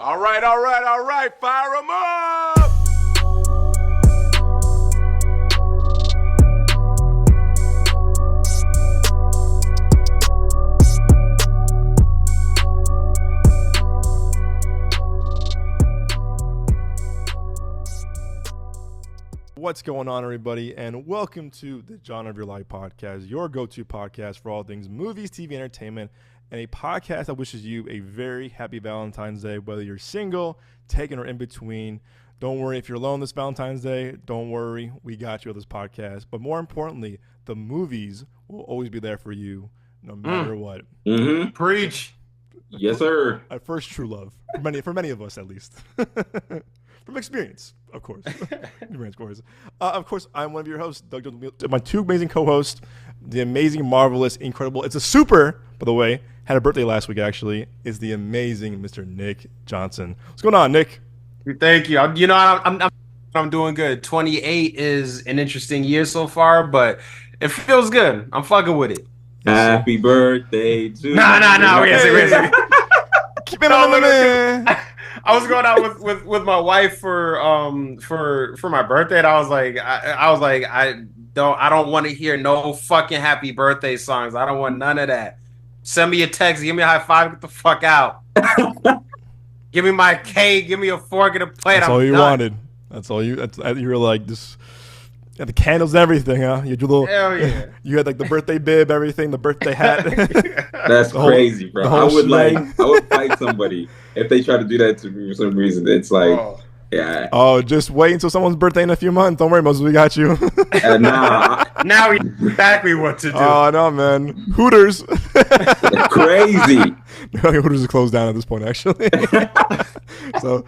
All right. Fire them up. What's going on, everybody, and welcome to the Genre of Your Life podcast, your go-to podcast for all things movies, TV, entertainment, and a podcast that wishes you a very happy Valentine's Day, whether you're single, taken, or in between. Don't worry if you're alone this Valentine's Day. Don't worry, we got you with this podcast. But more importantly, the movies will always be there for you, no matter what. Mm-hmm. Preach. Yes, sir. At first, true love for many of us, at least. From experience, of course. Of course, I'm one of your hosts, Doug Jones. My two amazing co-hosts, the amazing, marvelous, incredible. It's a super, by the way. Had a birthday last week, actually. Is the amazing Mr. Nick Johnson. What's going on, Nick? Thank you. I'm doing good. 28 is an interesting year so far, but it feels good. I'm fucking with it. Happy birthday to you. No. Keep it on the man. I was going out with my wife for my birthday, and I was like, I don't want to hear no fucking happy birthday songs. I don't want none of that. Send me a text, give me a high five, get the fuck out. Give me my cake, give me a fork and a plate. That's all you wanted. That's all you. You were like this. Yeah, the candles and everything, huh? You do little. Hell yeah. You had like the birthday bib, everything, the birthday hat. That's crazy, bro. I would fight somebody if they try to do that to me for some reason. It's like, yeah. Oh, just wait until someone's birthday in a few months. Don't worry, Moses, we got you. Now we know exactly what to do. Oh no, man. Hooters. Crazy. Hooters is closed down at this point, actually. So.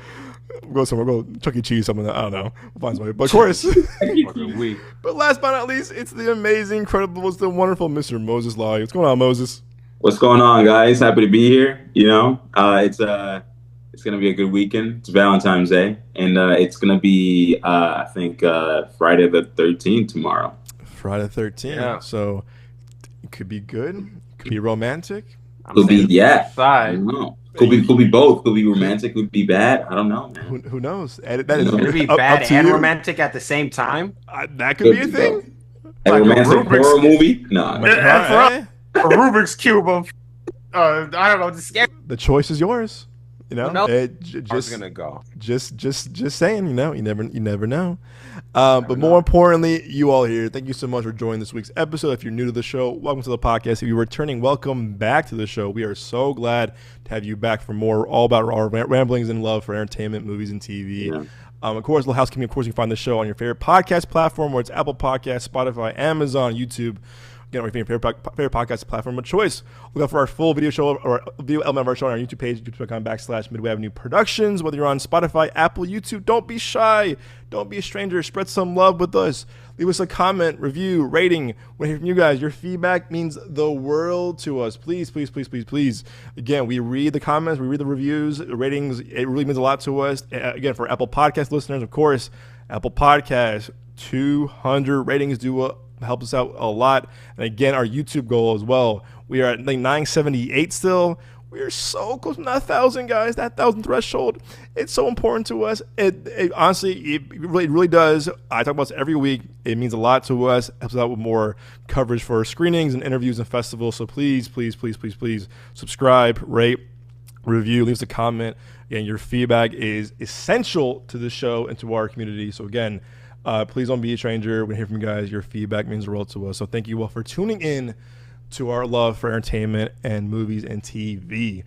We'll go somewhere. We'll go Chuck E. Cheese, something that I don't know. We'll find somebody. But of course. But last but not least, it's the amazing, incredible, it's the wonderful Mr. Moses Law. What's going on, Moses? What's going on, guys? Happy to be here. You know, it's gonna be a good weekend. It's Valentine's Day, and it's gonna be I think Friday the 13th tomorrow. Friday the 13th. Yeah. So it could be good. It could be romantic. Could be I don't know. Could be both. Could be romantic. Could be bad. I don't know, man. Who knows? That is could be bad and romantic at the same time. That could be a thing. A like romantic horror movie? No. A Rubik's Cube of I don't know. The choice is yours. You know, I was gonna go. Just saying. You know, you never know. But more importantly, you all here. Thank you so much for joining this week's episode. If you're new to the show, welcome to the podcast. If you're returning, welcome back to the show. We are so glad to have you back for more all about our ramblings and love for entertainment, movies, and TV. Yeah. Of course, little housekeeping. Of course, you can find the show on your favorite podcast platform, where it's Apple Podcasts, Spotify, Amazon, YouTube. Again, our favorite podcast platform of choice. Look out for our full video show or video element of our show on our YouTube page, youtube.com/Midway Avenue Productions. Whether you're on Spotify, Apple, YouTube, don't be shy. Don't be a stranger. Spread some love with us. Leave us a comment, review, rating. We hear from you guys. Your feedback means the world to us. Please. Again, we read the comments, we read the reviews, the ratings. It really means a lot to us. Again, for Apple Podcast listeners, of course, Apple Podcasts, 200 ratings help us out a lot. And again, our YouTube goal as well. We are at like 978 still. We are so close to that 1,000, guys. That 1,000 threshold. It's so important to us. It honestly, it really does. I talk about this every week. It means a lot to us. Helps us out with more coverage for screenings and interviews and festivals. So please subscribe, rate, review, leave us a comment. Again, your feedback is essential to the show and to our community. So again, please don't be a stranger. We hear from you guys. Your feedback means the world to us. So thank you all for tuning in to our love for entertainment and movies and TV.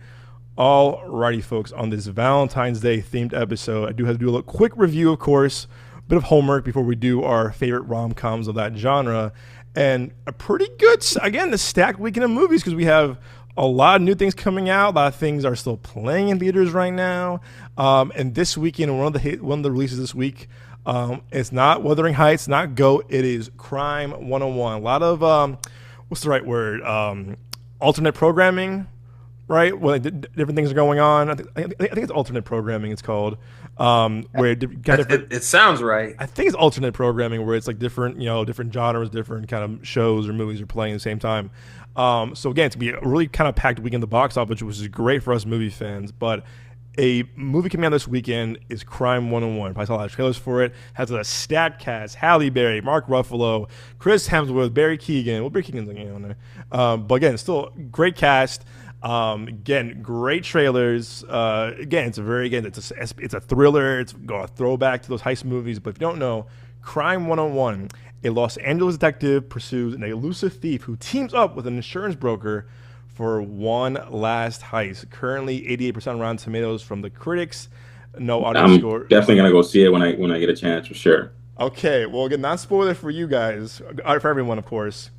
Alrighty, folks, on this Valentine's Day themed episode, I do have to do a little quick review, of course, a bit of homework before we do our favorite rom-coms of that genre. And a pretty good, again, the stacked weekend of movies, because we have a lot of new things coming out. A lot of things are still playing in theaters right now. And this weekend, one of the releases this week, it's not Wuthering Heights, not GOAT. It is Crime 101. A lot of, what's the right word? Alternate programming, right? Well, different things are going on. I think it's alternate programming. It's called where it sounds right. I think it's alternate programming where it's like different genres, different kind of shows or movies are playing at the same time. So again, it's gonna be a really kind of packed week in the box office, which is great for us movie fans. But a movie coming out this weekend is Crime 101. Probably saw a lot of trailers for it. Has a stacked cast: Halle Berry, Mark Ruffalo, Chris Hemsworth, Barry Keoghan. Well, Barry Keoghan's like on there, but again, still great cast. Again, great trailers. Again, it's a thriller. It's a throwback to those heist movies. But if you don't know, Crime 101, a Los Angeles detective pursues an elusive thief who teams up with an insurance broker for one last heist. Currently 88% on Rotten Tomatoes from the critics. No audience score. Definitely gonna go see it when I get a chance, for sure. Okay, well, again, not spoiler for you guys, for everyone, of course.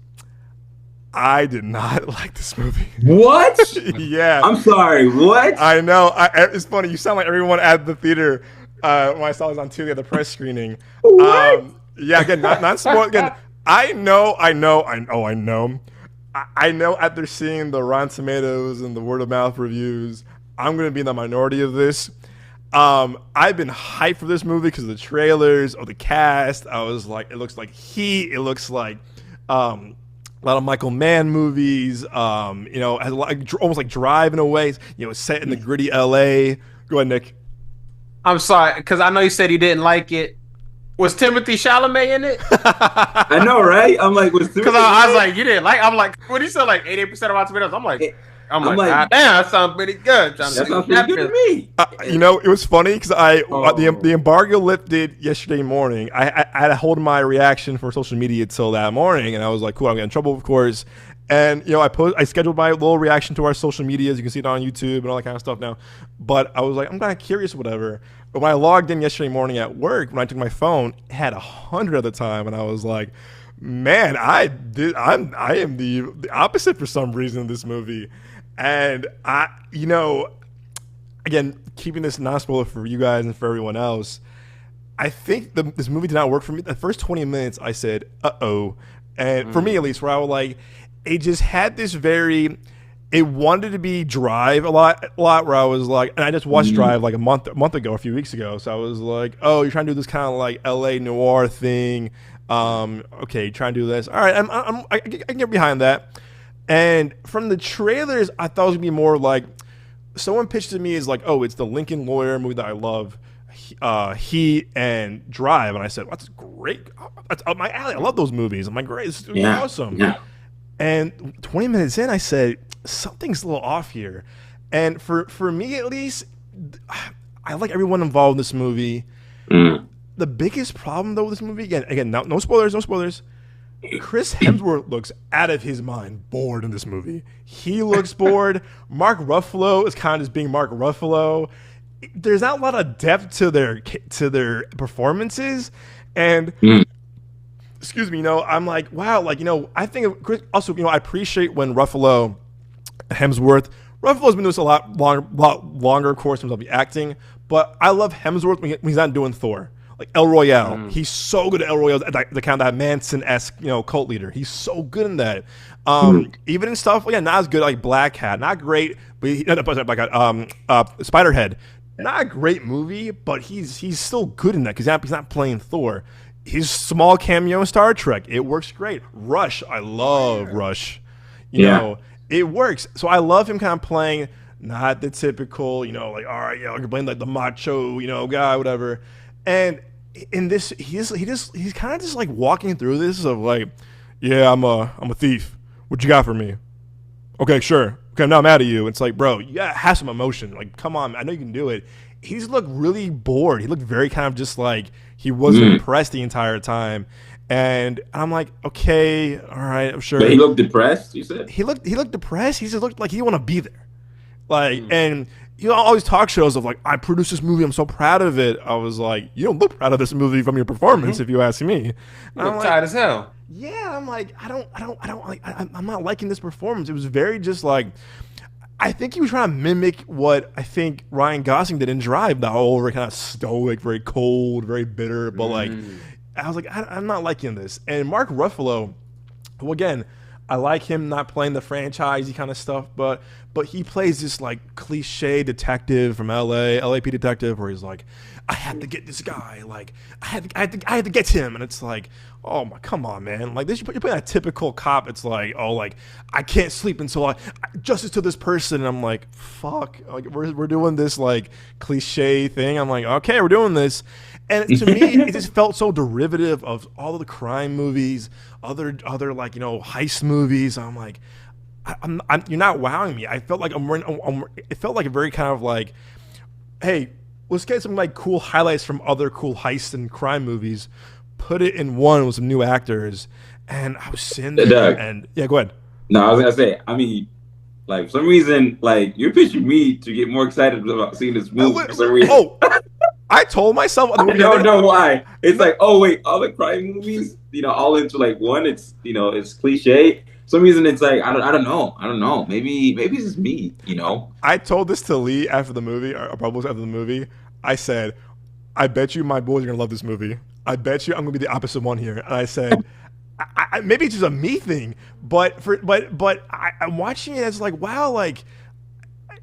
I did not like this movie. What? Yeah. I'm sorry. What? I know. It's funny. You sound like everyone at the theater when I saw this on TV at the press screening. What? Yeah. Again, not spoil. Again, I know. I know after seeing the Rotten Tomatoes and the word of mouth reviews, I'm going to be in the minority of this. I've been hyped for this movie because of the trailers, of the cast. I was like, it looks like Heat. It looks like a lot of Michael Mann movies. Has a lot, almost like Drive in a way. It's set in the gritty LA. Go ahead, Nick. I'm sorry, because I know you said you didn't like it. Was Timothy Chalamet in it? I know, right? I'm like, because I was like, you didn't like. I'm like, when you said like 88% of Rotten Tomatoes, I'm like, God, damn, that sounds pretty good. That sounds pretty good to me. It was funny because the embargo lifted yesterday morning. I had to hold my reaction for social media till that morning, and I was like, cool, I'm getting in trouble, of course. And I scheduled my little reaction to our social medias. You can see it on YouTube and all that kind of stuff now. But I was like, I'm kind of curious, whatever. But when I logged in yesterday morning at work, when I took my phone, it had 100 at the time, and I was like, man, I am the opposite for some reason in this movie. And again, keeping this non-spoiler for you guys and for everyone else, I think this movie did not work for me. The first 20 minutes, I said, uh-oh. And for me, at least, where I was like, it just had this it wanted to be Drive a lot where I was like, and I just watched Drive like a month ago, a few weeks ago. So I was like, oh, you're trying to do this kind of like LA noir thing. Okay, trying to do this. All right, I can get behind that. And from the trailers, I thought it was gonna be more like, someone pitched to me as like, oh, it's the Lincoln Lawyer movie that I love, Heat and Drive, and I said, well, that's great. That's up my alley. I love those movies. I'm like, great, it's awesome. Yeah. And 20 minutes in, I said, something's a little off here. And for me at least, I like everyone involved in this movie. The biggest problem though with this movie, again, no spoilers. Chris Hemsworth looks out of his mind bored in this movie. He looks bored. Mark Ruffalo is kind of just being Mark Ruffalo. There's not a lot of depth to their performances, and excuse me, I'm like, wow, I think Chris, also, I appreciate when Ruffalo's been doing this a lot longer, of course, in terms of the acting, but I love Hemsworth when he's not doing Thor. Like El Royale, he's so good at El Royale, the kind of that Manson-esque, cult leader. He's so good in that. Even in stuff, not as good like Black Hat, not great, but Spiderhead, not a great movie, but he's still good in that because he's not playing Thor. His small cameo in Star Trek, it works great. Rush, I love Rush. You know, it works. So I love him kind of playing not the typical, like, all right, you're playing like the macho, guy, whatever. And in this, he's kind of just like walking through this of like, yeah, I'm a thief. What you got for me? Okay, sure. Okay, now I'm mad at you. It's like, bro, you gotta have some emotion. Like, come on, I know you can do it. He just looked really bored. He looked very kind of just like he wasn't impressed the entire time. And I'm like, okay, all right, I'm sure. But he looked depressed, you said? He looked depressed. He just looked like he didn't want to be there. Like, and all these talk shows of like, I produced this movie, I'm so proud of it. I was like, you don't look proud of this movie from your performance, if you ask me. You look tired as hell. Yeah, I'm like, I'm not liking this performance. It was very just like, I think he was trying to mimic what I think Ryan Gosling did in Drive, the whole kind of stoic, very cold, very bitter. But like, I was like, I'm not liking this. And Mark Ruffalo, who again, I like him not playing the franchisey kind of stuff, but he plays this like cliche detective from LAP detective, where he's like, I had to get this guy, like I had to get him, and it's like, oh my, come on, man, like this, you're playing a typical cop. It's like, oh, like I can't sleep until I justice to this person, and I'm like, fuck, like we're doing this like cliche thing. I'm like, okay, we're doing this. And to me, it just felt so derivative of all of the crime movies, other like, you know, heist movies. I'm like, you're not wowing me. I felt like it felt like a very kind of like, hey, let's get some like cool highlights from other cool heist and crime movies, put it in one with some new actors. And I was sitting there, Doug, and yeah, go ahead. No, I was gonna say, I mean, like for some reason, like you're pitching me to get more excited about seeing this movie for some reason. Oh, I told myself I don't know why. It's like, oh wait, all the crime movies, you know, all into like one. It's, you know, it's cliche. For some reason, it's like I don't know. Maybe it's just me, you know. I told this to Lee after the movie, or probably after the movie. I said, I bet you my boys are gonna love this movie. I bet you I'm gonna be the opposite one here. And I said, maybe it's just a me thing, but I'm watching it as like, wow, like,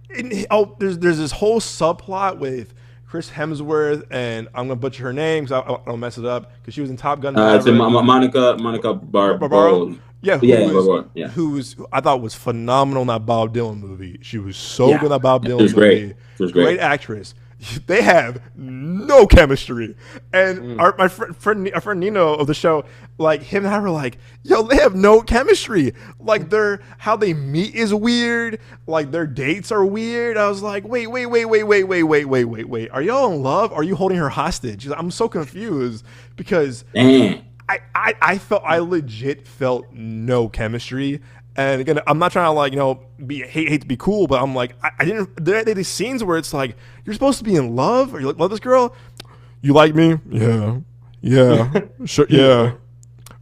there's this whole subplot with Chris Hemsworth, and I'm gonna butcher her name because I don't mess it up, because she was in Top Gun. It's Monica Barbaro. Yeah, who's I thought was phenomenal in that Bob Dylan movie. She was so good in that Bob Dylan movie. She was great Actress. They have no chemistry, and my friend Nino of the show, like him and I were like, yo, they have no chemistry. Like how they meet is weird. Like their dates are weird. I was like, wait. Are y'all in love? Are you holding her hostage? I'm so confused because I legit felt no chemistry. And again, I'm not trying to like, you know, hate to be cool, but I'm like, I didn't. There are these scenes where it's like, you're supposed to be in love, or you love this girl. You like me? Yeah, sure, yeah.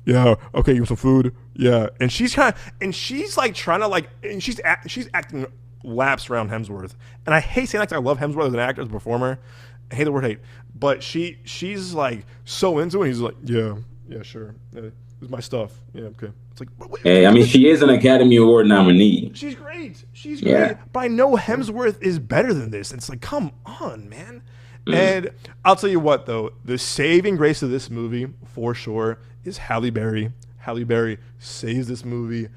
Okay, you want some food? Yeah. And she's like trying to like, and she's acting laps around Hemsworth. And I hate saying that, 'cause I love Hemsworth as an actor, as a performer. I hate the word hate, but she's like so into it. He's like, yeah, sure. It's my stuff. Yeah, okay. It's like, hey, I mean, she is an Academy Award nominee. She's great. But I know Hemsworth is better than this. It's like, come on, man. And I'll tell you what, though, the saving grace of this movie, for sure, is Halle Berry. Halle Berry saves this movie.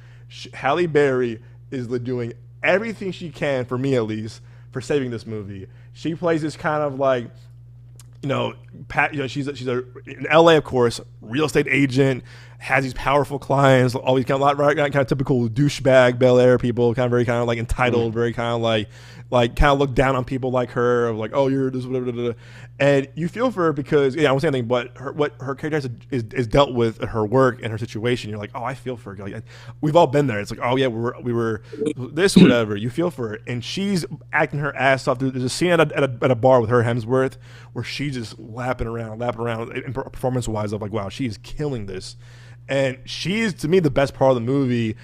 Halle Berry is doing everything she can, for me at least, for saving this movie. She plays this kind of like, you know, she's in LA, of course, real estate agent, has these powerful clients, all these kind of typical douchebag Bel Air people, kind of very kind of like entitled, very kind of like kind of look down on people like her, of like, oh, you're this, whatever. And you feel for her because, I won't say anything, but what her character is dealt with at her work and her situation. You're like, oh, I feel for her. Like, we've all been there. It's like, oh yeah, we were this or whatever. You feel for her, and she's acting her ass off. There's a scene at a bar with her Hemsworth where she's just lapping around, and performance wise, of like, wow, she is killing this, and she's, to me, the best part of the movie.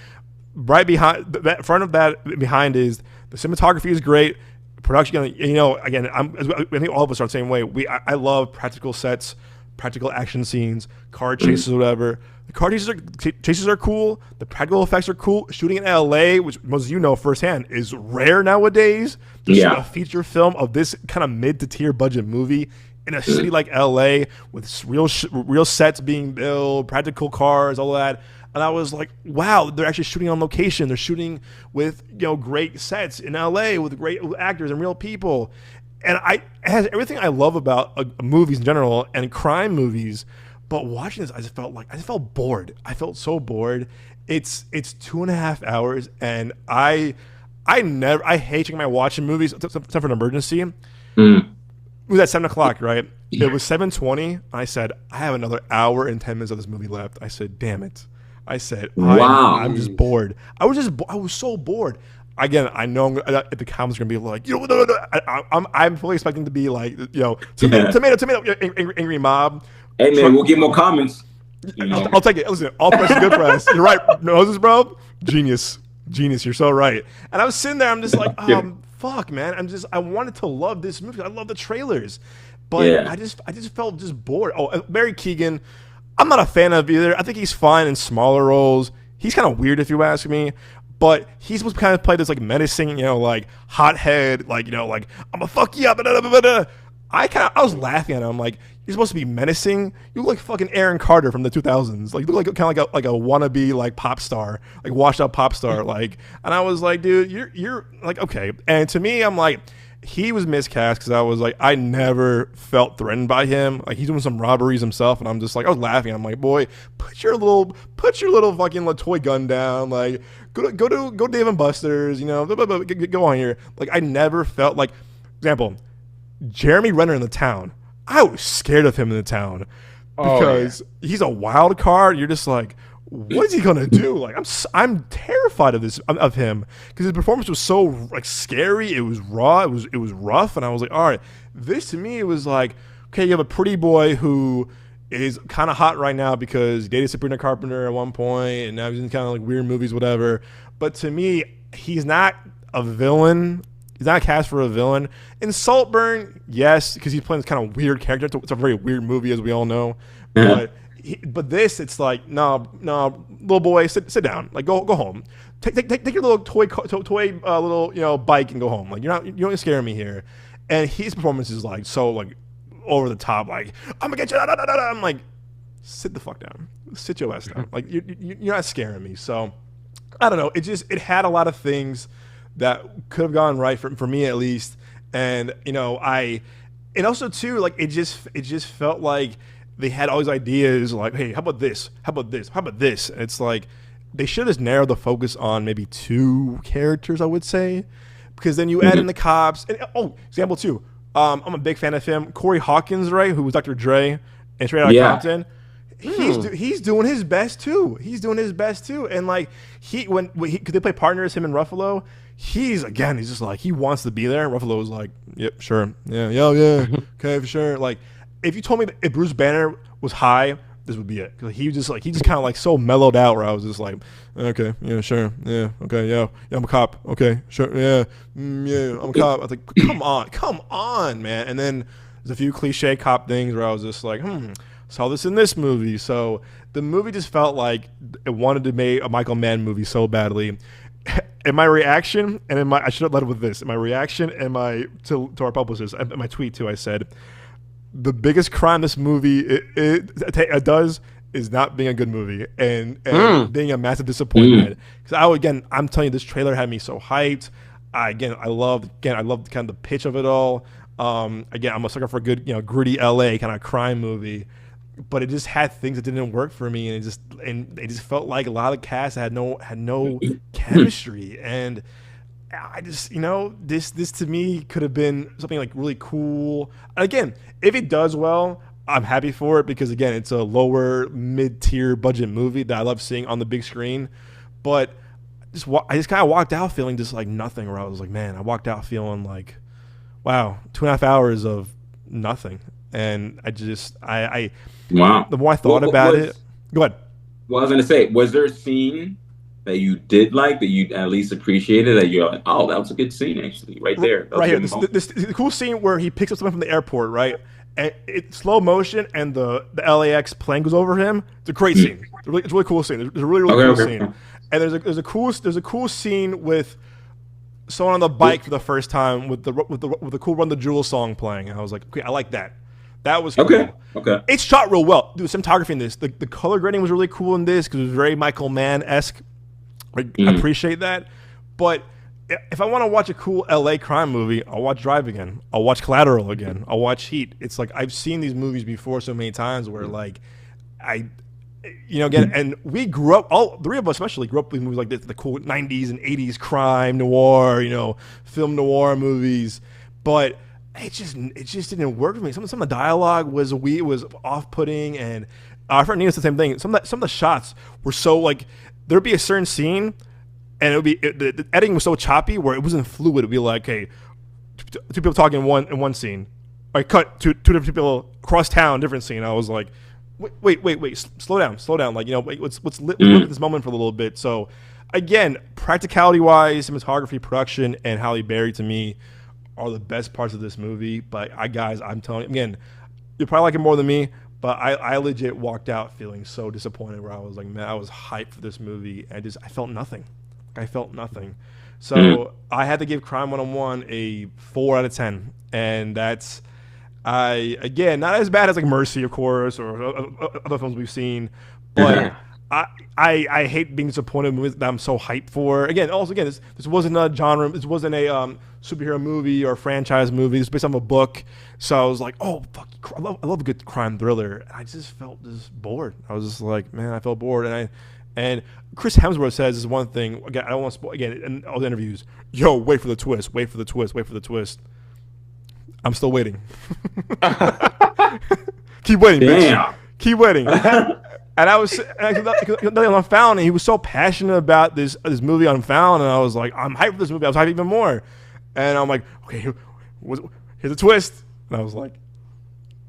Right behind that, front of that, behind is the cinematography is great. Production, you know, again, I think all of us are the same way. I love practical sets, practical action scenes, car chases, whatever. The car chases are cool. The practical effects are cool. Shooting in LA, which most of you know firsthand, is rare nowadays. To shoot a feature film of this kind of mid to tier budget movie in a city like LA with real sets being built, practical cars, all that. And I was like, wow, they're actually shooting on location. They're shooting with, you know, great sets in LA with great actors and real people. And it has everything I love about movies in general and crime movies. But watching this, I just felt bored. I felt so bored. It's 2.5 hours, and I hate checking my watch in movies except for an emergency. It was at 7:00, right? It was 7:20. I said, I have another hour and 10 minutes of this movie left. I said, damn it. I said, wow. I'm just bored. I was so bored. Again, I know the comments are gonna be like, you know, I'm fully expecting to be like, you know, tomato, angry mob. Hey man, we'll get more comments. You know? I'll take it. Listen, all press is good press. You're right, Moses, bro. Genius. You're so right. And I was sitting there. I'm just like, fuck, man. I wanted to love this movie. I love the trailers, but I just felt just bored. Oh, Barry Keoghan, I'm not a fan of either. I think he's fine in smaller roles. he's kind of weird if you ask me. But he's supposed to kind of play this like menacing, like hothead, like like I'm gonna fuck you up. I was laughing at him. I'm like, you're supposed to be menacing. You look like fucking Aaron Carter from the 2000s. Like you look like kind of like a wannabe like pop star, like washed up pop star. Like, and I was like, dude, you're like okay. And to me, I'm like, he was miscast because I was like, I never felt threatened by him. Like he's doing some robberies himself, and I'm just like, I was laughing. I'm like, boy, put your little fucking toy gun down. Like go to Dave and Buster's. Go on here. Like I never felt like, example, Jeremy Renner in The Town. I was scared of him in The Town because he's a wild card. You're just like, what is he gonna do? Like I'm terrified of him because his performance was so like scary. It was raw. It was rough, and I was like, all right. This to me, it was like, okay, you have a pretty boy who is kind of hot right now because he dated Sabrina Carpenter at one point, and now he's in kind of like weird movies, whatever. But to me, he's not a villain. He's not cast for a villain. In Saltburn, yes, because he's playing this kind of weird character. It's a very weird movie, as we all know. Yeah. But this, it's like, no, little boy, sit down. Like, go home. Take your little toy little bike and go home. Like, you don't scare me here. And his performance is like so like over the top. Like, I'm gonna get you. I'm like, sit the fuck down. Sit your ass down. Like, you're not scaring me. So, I don't know. It had a lot of things that could have gone right for me at least. And and also too, like it just felt like they had all these ideas like, hey, how about this? How about this? How about this? And it's like they should have just narrowed the focus on maybe 2 characters, I would say. Because then you add in the cops. And example 2. I'm a big fan of him. Corey Hawkins, right, who was Dr. Dre and Straight Outta Compton. He's doing his best too. And like because they play partners, him and Ruffalo. He's just like, he wants to be there. Ruffalo was like, yep, sure, yeah, okay, for sure. Like, if you told me that if Bruce Banner was high, this would be it. Cause he just kind of like so mellowed out where I was just like, okay, yeah, sure, yeah, okay, yeah, I'm a cop, okay, sure, yeah, yeah, I'm a cop. I was like, come on, man. And then there's a few cliche cop things where I was just like, saw this in this movie. So the movie just felt like it wanted to make a Michael Mann movie so badly. In my reaction, and I should have led with this. In my reaction and to our publishers, in my tweet too, I said, the biggest crime this movie it does is not being a good movie and being a massive disappointment. Because I'm telling you, this trailer had me so hyped. I loved kind of the pitch of it all. I'm a sucker for a good, gritty LA kind of crime movie. But it just had things that didn't work for me, and it just felt like a lot of the cast had no chemistry, and I just this to me could have been something like really cool. Again, if it does well, I'm happy for it because again, it's a lower mid-tier budget movie that I love seeing on the big screen. But I just kind of walked out feeling just like nothing. Where I was like, man, I walked out feeling like, wow, 2.5 hours of nothing. And wow. The more I thought about it, go ahead. Well, I was going to say, was there a scene that you did like, that you at least appreciated, that you're like, oh, that was a good scene, actually, right there. Right here. The cool scene where he picks up someone from the airport, right? And it's slow motion, and the LAX plane goes over him. It's a great scene. It's a really cool scene. There's a really cool scene. And there's a cool scene with someone on the bike for the first time with the cool Run the Jewels song playing. And I was like, okay, I like that. That was cool. Okay. It's shot real well. Dude, cinematography in this. The color grading was really cool in this because it was very Michael Mann-esque. I appreciate that. But if I want to watch a cool LA crime movie, I'll watch Drive again. I'll watch Collateral again. I'll watch Heat. It's like I've seen these movies before so many times where like again, and we grew up, all 3 of us especially grew up with movies like this, the cool 90s and 80s crime noir, film noir movies. But it just didn't work for me. Some of the dialogue was off-putting, and our friend Nina said the same thing. Some of the shots were so like there'd be a certain scene, and it would be the editing was so choppy where it wasn't fluid. It'd be like, hey, 2 people talking in one scene, like cut to 2 different people across town, different scene. I was like, wait, slow down, like let's live this moment for a little bit. So again, practicality wise, cinematography, production, and Halle Berry to me are the best parts of this movie. But guys, I'm telling you, again, you'll probably like it more than me, But I legit walked out feeling so disappointed where I was like, man, I was hyped for this movie. And I felt nothing. So I had to give Crime 101 a 4 out of 10. And that's, again, not as bad as like Mercy, of course, or other films we've seen. But I hate being disappointed in movies that I'm so hyped for. Again, this wasn't a genre. This wasn't a superhero movie or franchise movie. It's based on a book. So I was like, oh, fuck, I love a good crime thriller. And I just felt just bored. I was just like, man, I felt bored. And Chris Hemsworth says this one thing. Again, I don't want to spoil, again, in all the interviews, yo, wait for the twist. I'm still waiting. Keep waiting, bitch. Keep waiting. And I was Unfound, and he was so passionate about this movie Unfound, and I was like, I'm hyped for this movie. I was hyped even more. And I'm like, okay, here's a twist. And I was like,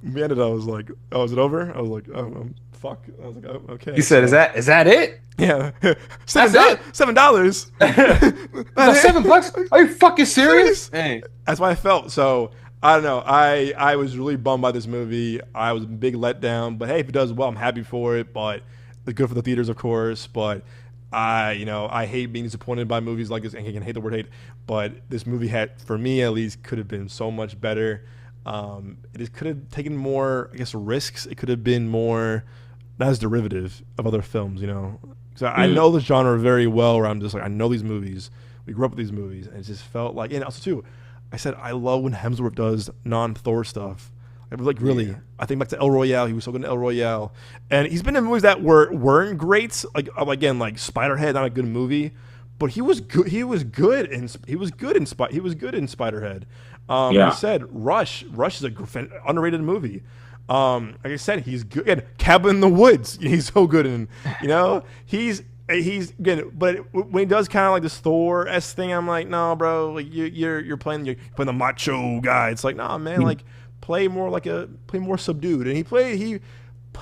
we ended. I was like, oh, is it over? I was like, oh, fuck. I was like, oh, okay. You said, is that it? Yeah. $7. $7. $7? Are you fucking serious? Hey. That's why I felt. So I don't know. I was really bummed by this movie. I was a big letdown. But hey, if it does well, I'm happy for it. But it's good for the theaters, of course. But I hate being disappointed by movies like this. And I can hate the word hate. But this movie had, for me at least, could have been so much better. It could have taken more, I guess, risks. It could have been more, not as derivative of other films, you know. So I know the genre very well. Where I'm just like, I know these movies. We grew up with these movies, and it just felt like. And also too, I said I love when Hemsworth does non-Thor stuff. I was like, really. Yeah. I think back to El Royale. He was so good in El Royale, and he's been in movies that weren't great. Like again, like Spiderhead, not a good movie, but he was good. He was good in Spiderhead. Like I said, Rush is a underrated movie. Like I said, he's good. Again, Cabin in the Woods, he's so good in. You know, he's good. But when he does kind of like this Thor-esque thing, I'm like, no, bro, like you're playing the macho guy. It's like, nah, man, like play more subdued. And he plays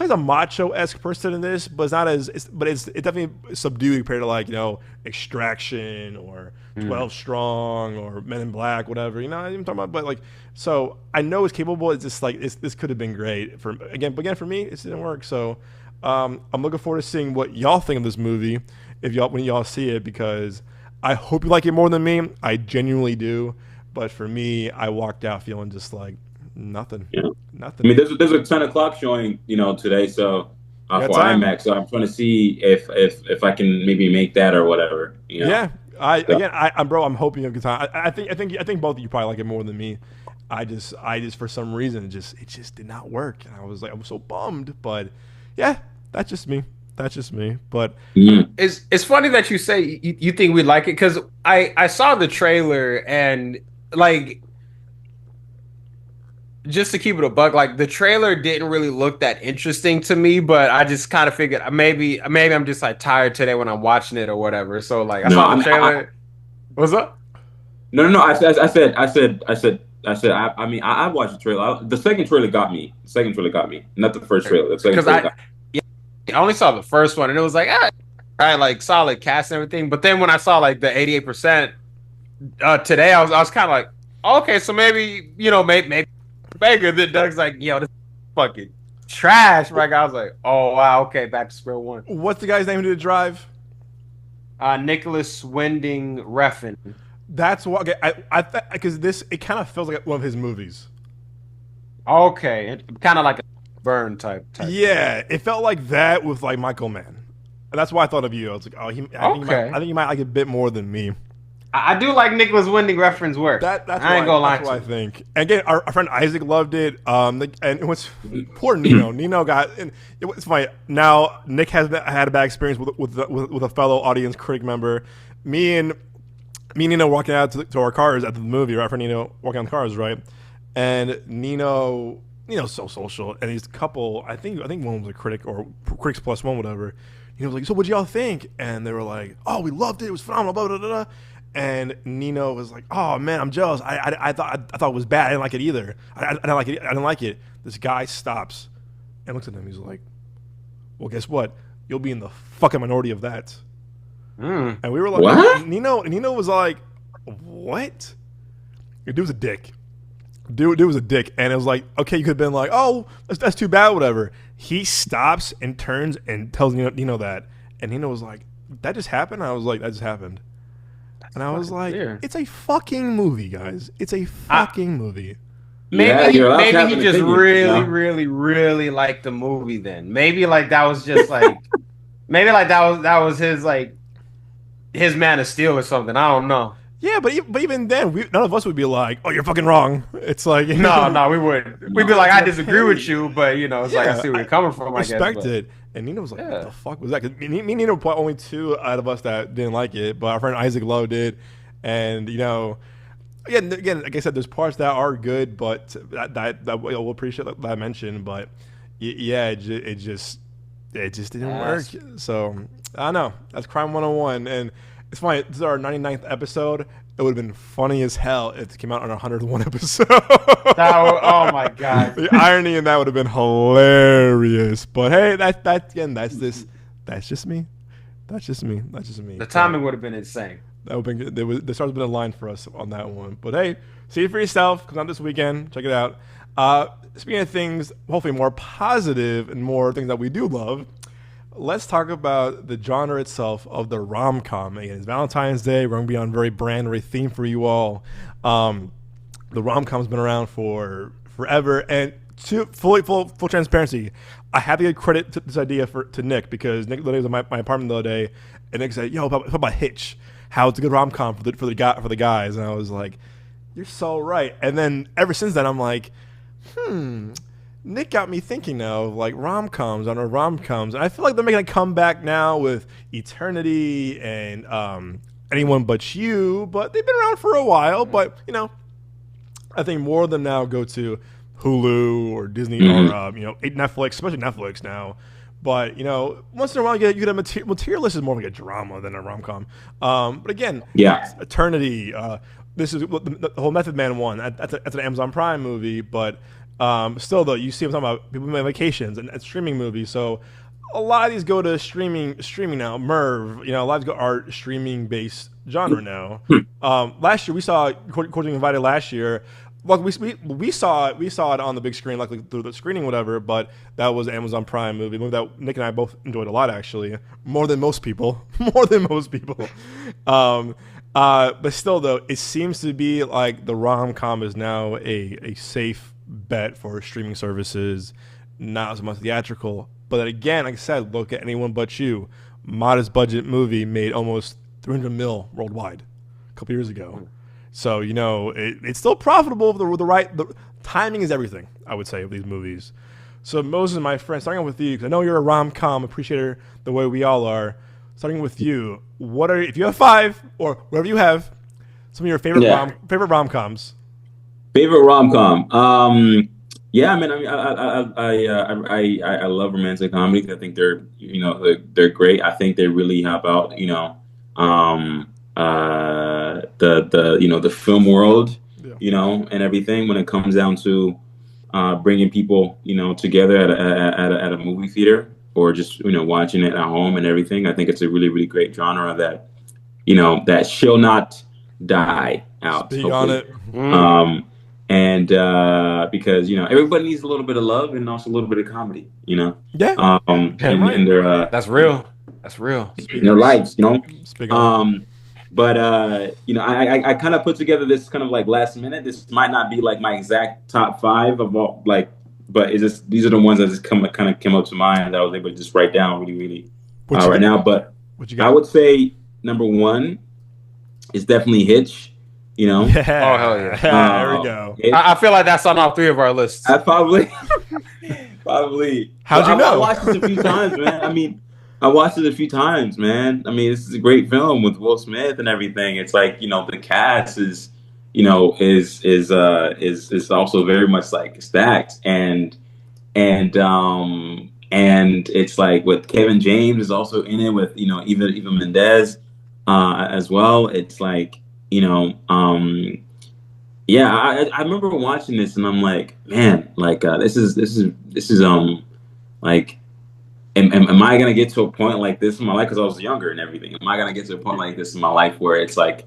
a macho-esque person in this, but it's definitely subdued compared to like, you know, Extraction or 12 Strong or Men in Black, whatever, you know what I'm talking about. But like, so I know it's capable. It's just like this could have been great for me. It didn't work. So I'm looking forward to seeing what y'all think of this movie when y'all see it, because I hope you like it more than me. I genuinely do. But for me, I walked out feeling just like nothing. Yeah. Nothing. I mean, there's a 10 o'clock showing, you know, today, so for IMAX. So I'm trying to see if I can maybe make that or whatever. You know? Yeah. I'm hoping you have a good time. I think both of you probably like it more than me. I just for some reason it just did not work, and I was so bummed. But yeah, that's just me. But it's funny that you say you think we'd like it, because I saw the trailer, and like, just to keep it a buck, like the trailer didn't really look that interesting to me, but I just kind of figured maybe I'm just like tired today when I'm watching it or whatever. So like I saw the trailer. What's up? No. I mean, I watched the trailer. The second trailer got me. Not the first trailer. The second trailer got me. I only saw the first one, and it was like, all right, like solid cast and everything. But then when I saw like the 88% today, I was kind of like, okay, so maybe, you know, maybe bigger. Then Doug's like, yo, this fucking trash. Right? I was like, oh wow, okay, back to square one. What's the guy's name who did Drive? Nicholas Winding Refn. That's what. Okay, I because it kind of feels like one of his movies. Okay, kind of like a Burn type. Yeah, it felt like that with like Michael Mann, and that's why I thought of you. I was like, oh, I think you might like it a bit more than me. I do like Nicholas Winding Refn's work. That's what I think. And again, our friend Isaac loved it. And it was poor Nino. Nino got. And it's funny. Now Nick had a bad experience with a fellow audience critic member. Me and Nino walking out to our cars at the movie. Our friend Nino walking on the cars, right? And Nino's so social, and he's a couple. I think one was a critic or critics plus one, whatever. He was like, so what'd y'all think? And they were like, oh, we loved it. It was phenomenal. Blah, blah, blah, blah. And Nino was like, "Oh man, I'm jealous. I thought it was bad. I didn't like it either. I didn't like it." This guy stops and looks at him. He's like, "Well, guess what? You'll be in the fucking minority of that." And we were like, "What?" Nino was like, "What?" The dude's a dick. Dude was a dick, and it was like, okay, you could have been like, oh, that's too bad, whatever. He stops and turns and tells Nino that, and Nino was like, that just happened. I was like, that just happened, and I was like, weird. it's a fucking movie, guys. It's a fucking movie. Maybe you're allowed to maybe have he an just opinion, really, you know? really, really liked the movie. Then maybe like that was just like maybe like that was his like his Man of Steel or something. I don't know. Yeah, but even then, none of us would be like, "Oh, you're fucking wrong." It's like, you No, know, we wouldn't. We'd be like, I disagree with you, but you know, it's like I see where you're coming from. I respect guess, it. And Nino was like, Yeah. "What the fuck was that?" Because me and Nino were probably only two out of us that didn't like it, but our friend Isaac Lowe did. And you know, again, like I said, there's parts that are good, but that we'll appreciate that I mentioned. But yeah, it just didn't work. So I don't know. That's Crime 101, and it's funny. This is our 99th episode. It would have been funny as hell if it came out on our 101 episode. oh my god, The irony in that would have been hilarious. But hey, that's just me. That's just me. the timing would have been insane. That would have been the stars would have been aligned for us on that one. But hey, see it for yourself. Comes out this weekend. Check it out. Speaking of things, hopefully more positive and more things that we do love. Let's talk about the genre itself of the rom-com. Again, it's Valentine's Day. We're going to be on very brand, very theme for you all. The rom-com's been around for forever. And to full transparency, I have to give credit to this idea to Nick, because Nick literally was in my apartment the other day, and Nick said, "Yo, what about Hitch? How it's a good rom-com for the guys." And I was like, "You're so right." And then ever since then, I'm like, Nick got me thinking now of like rom-coms on our rom-coms. And I feel like they're making a comeback now with Eternity and Anyone But You, but they've been around for a while. But, you know, I think more of them now go to Hulu or Disney or, Netflix, especially Netflix now. But, you know, once in a while you get a materialist is more like a drama than a rom-com. But again, Eternity, this is the whole Method Man one. That's an Amazon Prime movie, but still, though, you see what I'm talking about. People make vacations and streaming movies. So a lot of these go to streaming now. Merv, you know, a lot of these are streaming-based genre now. Last year, we saw Courting Invited last year. Like we saw it on the big screen, like through the screening, whatever. But that was an Amazon Prime movie that Nick and I both enjoyed a lot, actually, more than most people. But still, though, it seems to be like the rom-com is now a safe bet for streaming services, not as much theatrical. But then again, like I said, look at Anyone But You. Modest budget movie made almost 300 mil worldwide a couple years ago. So, you know, it's still profitable with the timing is everything, I would say, of these movies. So Moses, my friend, starting with you, because I know you're a rom-com appreciator the way we all are. Starting with you, if you have 5 or whatever you have, some of your favorite rom-coms? Favorite rom-com. Yeah, man. I love romantic comedies. I think they're great. I think they really help out, the film world, and everything when it comes down to bringing people, together at a movie theater or just watching it at home and everything. I think it's a really, really great genre that that shall not die out. Speak on it. And because everybody needs a little bit of love and also a little bit of comedy, Yeah. in their That's real. in their lives, But I kind of put together this kind of like last minute. This might not be like my exact top 5 of all, but it's just these are the ones that just came up to mind that I was able to just write down really right now. But I would say number 1 is definitely Hitch. Yeah. Oh hell yeah! There we go. I feel like that's on all 3 of our lists. I probably. How'd you know? I watched it a few times, man. I watched it a few times, man. I mean, this is a great film with Will Smith and everything. It's like the cast is also very much like stacked and it's like with Kevin James is also in it with Eva Mendes as well. It's like I remember watching this and I'm like, man, like this is like, am I gonna get to a point like this in my life? Because I was younger and everything. Am I gonna get to a point like this in my life where it's like,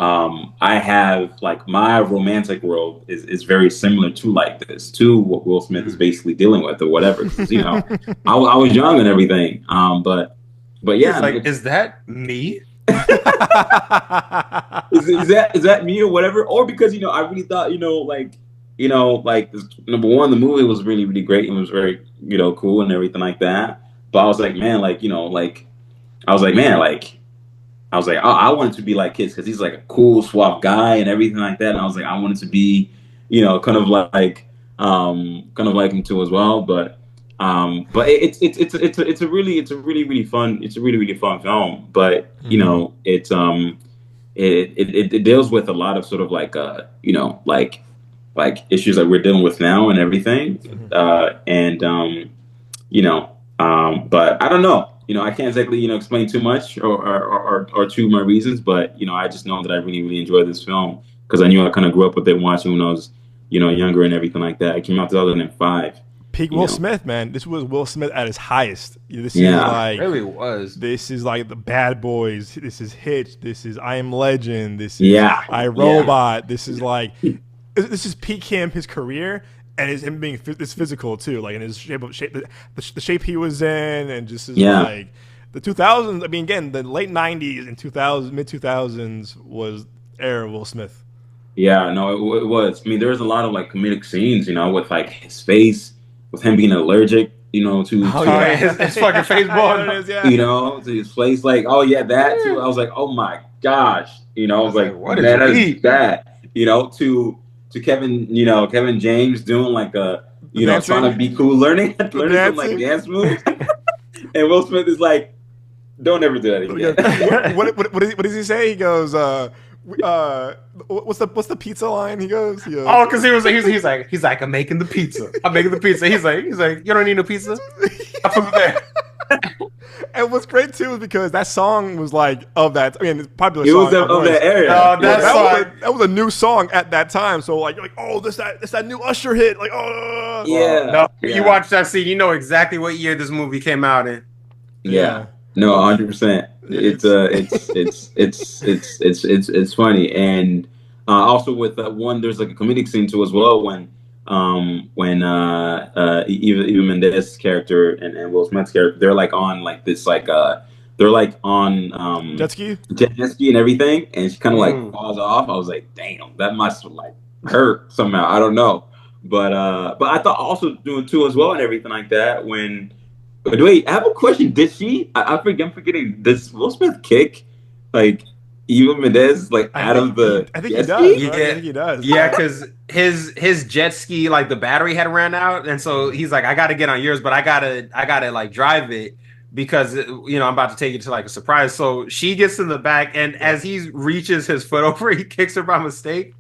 I have like my romantic world is very similar to like this, to what Will Smith is basically dealing with or whatever. 'Cause, you know, I was young and everything. But yeah, He's like, is that me? is that me or whatever? Or because, you know, I really thought, like number one, the movie was really, really great and was very, you know, cool and everything like that. But I was like, man, like, you know, like I was like, man, like I was like, I wanted to be like kids because he's like a cool, suave guy and everything like that. And I was like, I wanted to be, you know, kind of like him too as well. But it's a really fun film. But you know, it deals with a lot of sort of like you know, like issues that we're dealing with now and everything. You know, but I don't know. You know, I can't exactly, you know, explain too much or to my reasons, but you know, I just know that I really, really enjoyed this film because I knew I kind of grew up with it watching when I was, you know, younger and everything like that. It came out 2005. Peak Will Smith, man. This was Will Smith at his highest. This is like, it really was. This is like the Bad Boys. This is Hitch. This is I Am Legend. This is I, Robot. This is like, this is peak him, his career. And it's him being this physical too, like in his shape, the shape he was in, and just like the 2000s. I mean, again, the late 90s and 2000s, mid 2000s was era Will Smith. Yeah, no, it was. I mean, there was a lot of like comedic scenes, you know, with like his face, with him being allergic, you know, to his fucking face ball, you know, to his face. Like, oh yeah, that too. I was like, oh my gosh, you know, I was like, what is that? You know, to Kevin, you know, Kevin James doing like a, you know, trying to be cool, learning some like dance moves, and Will Smith is like, "Don't ever do that again." What does he say? He goes, "What's the pizza line?" He goes, "Oh, because he's like, I'm making the pizza. I'm making the pizza." He's like, "You don't need no pizza. I put it there." And what's great too is because that song was like of that. I mean, it's popular. It was of that area. That was a new song at that time. So like, oh, this that new Usher hit. Like, oh, yeah. You watch that scene, you know exactly what year this movie came out in. Yeah. No, 100%. It's funny, and also with one, there's like a comedic scene too as well when Eva Mendes' character and Will Smith's character, they're like on like this like they're like on jet ski and everything, and she kind of like falls off. I was like, damn, that must like hurt somehow. I don't know, but I thought also doing too as well and everything like that. Wait, I have a question. Did she? I'm forgetting. Does Will Smith kick like Eva Mendes like out of the? I think he does. Yeah. I think he does. Yeah, because his jet ski, like the battery had ran out, and so he's like, I got to get on yours, but I gotta like drive it because you know I'm about to take it to like a surprise. So she gets in the back, and as he reaches his foot over, he kicks her by mistake.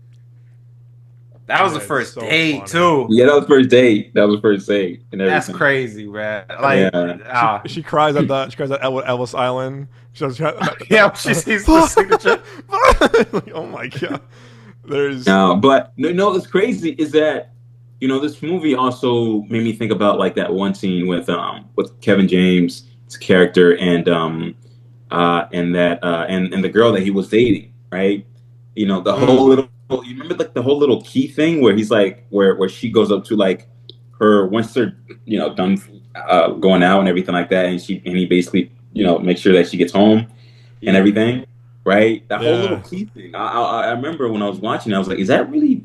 That was the first date too. Yeah, that was first date. And that's crazy, man. Like, she cries at Ellis Island. She sees the signature. Like, oh my god. But no, it's crazy is that, you know, this movie also made me think about like that one scene with Kevin James' character and the girl that he was dating, right? You know, the whole little. You remember like the whole little key thing where he's like where she goes up to like her once they're, you know, done going out and everything like that, and he basically, you know, makes sure that she gets home and everything, right? That whole little key thing. I remember when I was watching, I was like, is that really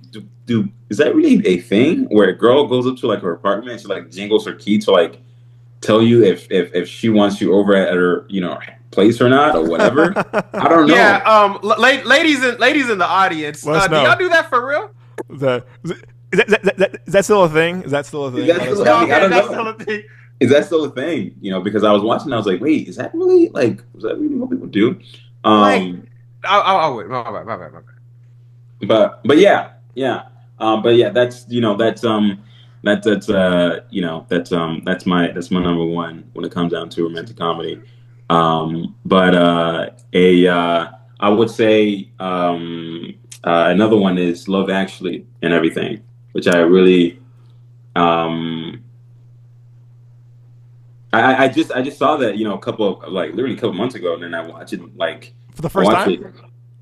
a thing where a girl goes up to like her apartment and she like jingles her key to like tell you if she wants you over at her, you know, place or not or whatever? I don't know. Yeah, ladies in the audience, do y'all do that for real? Is that still a thing? I don't know. Is that still a thing? You know, because I was watching, I was like, wait, is that really what people do? I'll wait. My bad. But yeah. That's, you know, that's my number one when it comes down to romantic comedy. I would say another one is Love Actually and everything, which I really I just saw that, you know, literally a couple months ago, and then I watched it like for the first time.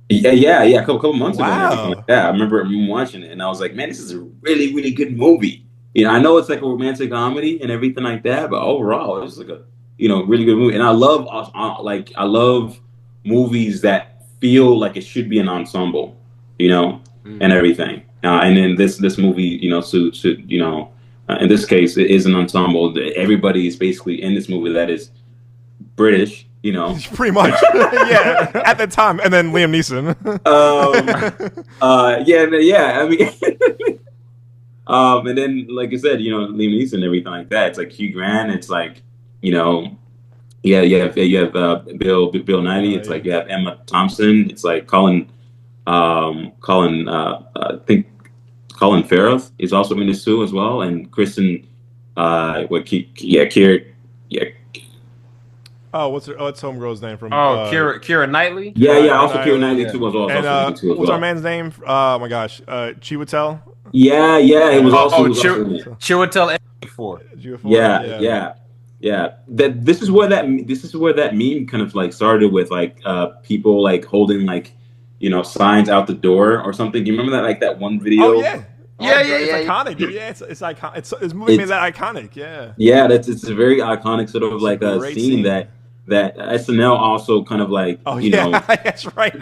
Yeah, a couple months ago and everything Wow. like that. I remember watching it, and I was like, man, this is a really, really good movie. I know it's like a romantic comedy and everything like that, but overall, it's like a really good movie. And I love movies that feel like it should be an ensemble, and Mm. everything. And then this movie, should in this case, it is an ensemble. Everybody is basically in this movie that is British. Pretty much. Yeah, at the time. And then Liam Neeson. Yeah. I mean, and then like I said, Liam Neeson and everything like that. It's like Hugh Grant. It's like, yeah, you have Bill Nighy. It's like you have Emma Thompson. It's like I think Colin Farrell is also in this too as well, and Kristen, Kier, yeah, Oh, what's homegirl's name from? Keira Knightley. yeah, also Keira Knightley. Knightley too as well. And what's our man's name? Oh my gosh, Chiwetel. Yeah, it was also. Chiwetel Ejiofor. Yeah. This is where that meme kind of like started with like people like holding like signs out the door or something. Do you remember that like that one video? Oh yeah. It's iconic, dude. Yeah, it's iconic. It's movie made that iconic. Yeah. Yeah, it's a very iconic sort of like a scene that SNL also kind of like that's right.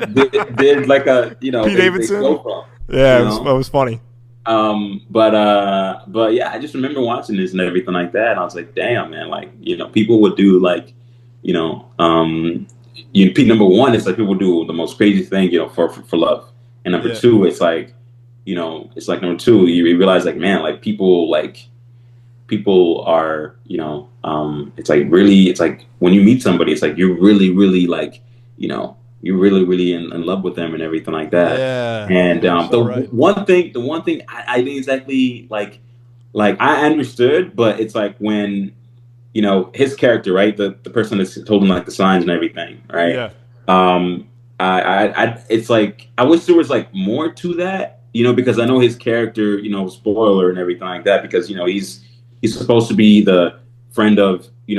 did like a Pete Davidson. Yeah, it was funny. But yeah, I just remember watching this and everything like that, and I was like, damn, man, like people would do like number one, it's like people do the most crazy thing for love, and number two, it's like number two, you realize like, man, like people are it's like when you meet somebody, it's like you're really really like you're really really in love with them and everything like that. Yeah. And the one thing I didn't exactly like I understood, but it's like when his character, right, the person that's holding like the signs and everything, right? Yeah. I it's like I wish there was like more to that, because I know his character, spoiler and everything like that, because he's supposed to be the friend of he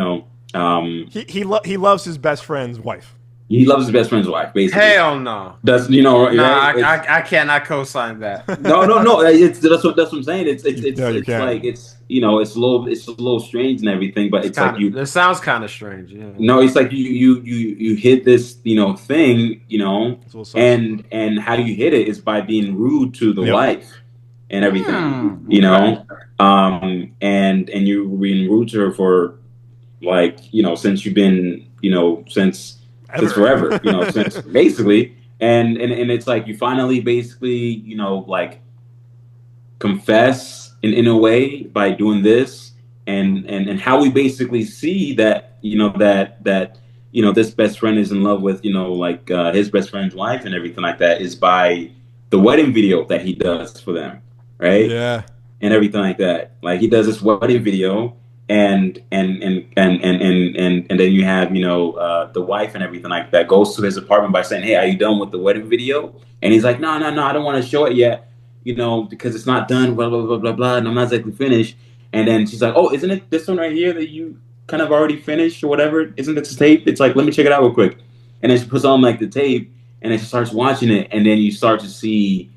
loves his best friend's wife. He loves his best friend's wife, basically. Hell no. That's right? I cannot co-sign that. No. That's what I'm saying. It's like it's it's a little strange and everything, but it's like it sounds kind of strange. Yeah. No, it's like you hit this thing, and how you hit it is by being rude to the wife and everything, and you're being rude to her for like since you've been since forever, since basically, and it's like you finally basically like confess in a way by doing this, and how we basically see that this best friend is in love with his best friend's wife and everything like that is by the wedding video that he does for them, right? Yeah, and everything like that. Like he does this wedding video. And then you have the wife and everything like that goes to his apartment by saying, "Hey, are you done with the wedding video?" And he's like, "No, I don't want to show it yet, because it's not done, blah blah blah blah blah, and I'm not exactly finished." And then she's like, "Oh, isn't it this one right here that you kind of already finished or whatever? Isn't it this tape?" It's like, "Let me check it out real quick." And then she puts on like the tape, and then she starts watching it, and then you start to see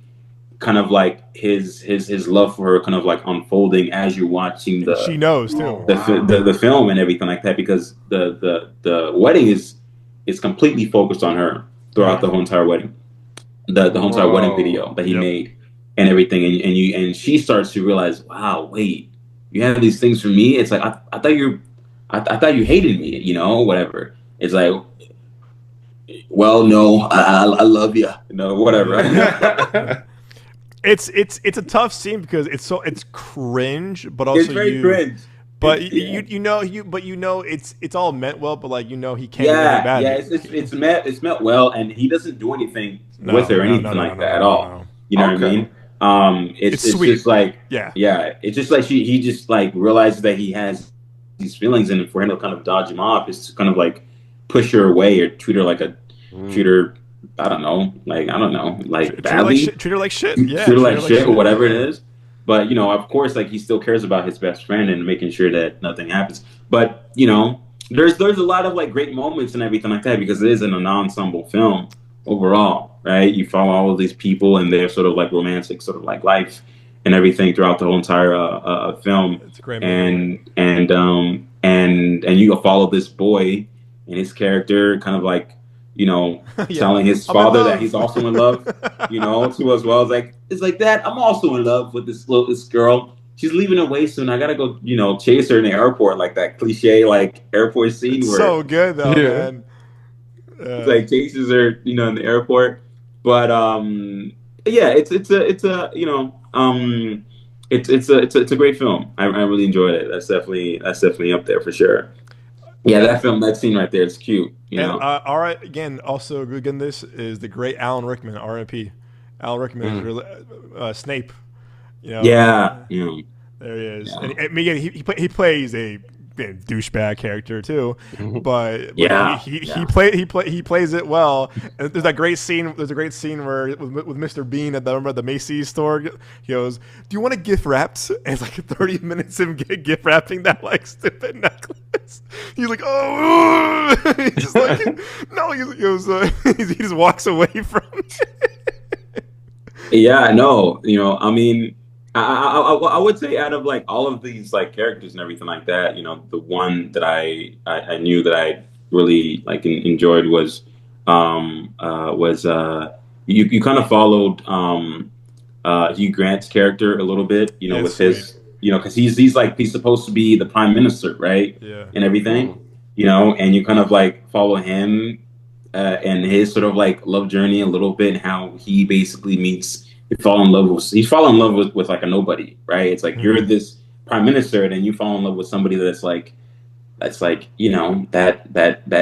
kind of like his love for her kind of like unfolding as you're watching she knows too the film and everything like that, because the wedding is completely focused on her throughout the whole entire wedding, the whole entire wedding video that he made and everything, and she starts to realize, wow, wait, you have these things for me. It's like I thought you hated me, whatever. It's like, well, no, I love you, whatever. It's a tough scene because it's cringe, but also it's very cringe. But it's all meant well, but like he can't. It's meant well, and he doesn't do anything with her or anything like that at all. You know what I mean? It's just like it's just like he just like realizes that he has these feelings, and for him to kind of dodge him off is to kind of like push her away or treat her. I don't know, like badly. Treat her like shit. Yeah, treat her like shit or whatever it is. But of course, like he still cares about his best friend and making sure that nothing happens. But there's a lot of like great moments and everything like that, because it is an ensemble film. overall, right? You follow all of these people and their sort of like romantic sort of like life and everything throughout the whole entire film, It's a great movie. and you follow this boy and his character kind of like, Yeah, telling his I'm in father that he's love. also in love, too as well. It's like that. I'm also in love with this girl. She's leaving away soon. I gotta go, chase her in the airport, like that cliche like airport scene It's where so good though, Yeah. man. it's like chases her, in the airport. But yeah, it's a great film. I really enjoyed it. That's definitely up there for sure. Yeah, Yeah. that scene right there is cute. And all right, again, also good in this is the great Alan Rickman, R.I.P. Alan Rickman is really Snape. Yeah, There he is. yeah, And again, he plays a douchebag character too, but yeah, he plays it well. And there's that great scene. There's a great scene where with Mr. Bean at the Macy's store, he goes, "Do you want a gift wrapped?" And it's like 30 minutes of gift wrapping that like stupid necklace. He's like, "Oh," he's just like, no. He goes, he just walks away from it. yeah. No, I mean, I would say out of like all of these like characters and everything like that, the one that I knew that I really like enjoyed was you kind of followed Hugh Grant's character a little bit, Yeah, with sweet. his, because he's supposed to be the prime minister, right, Yeah. and everything, and you kind of like follow him and his sort of like love journey a little bit, and how he basically fall in love with like a nobody, right? It's like you're this prime minister, and then you fall in love with somebody that's like that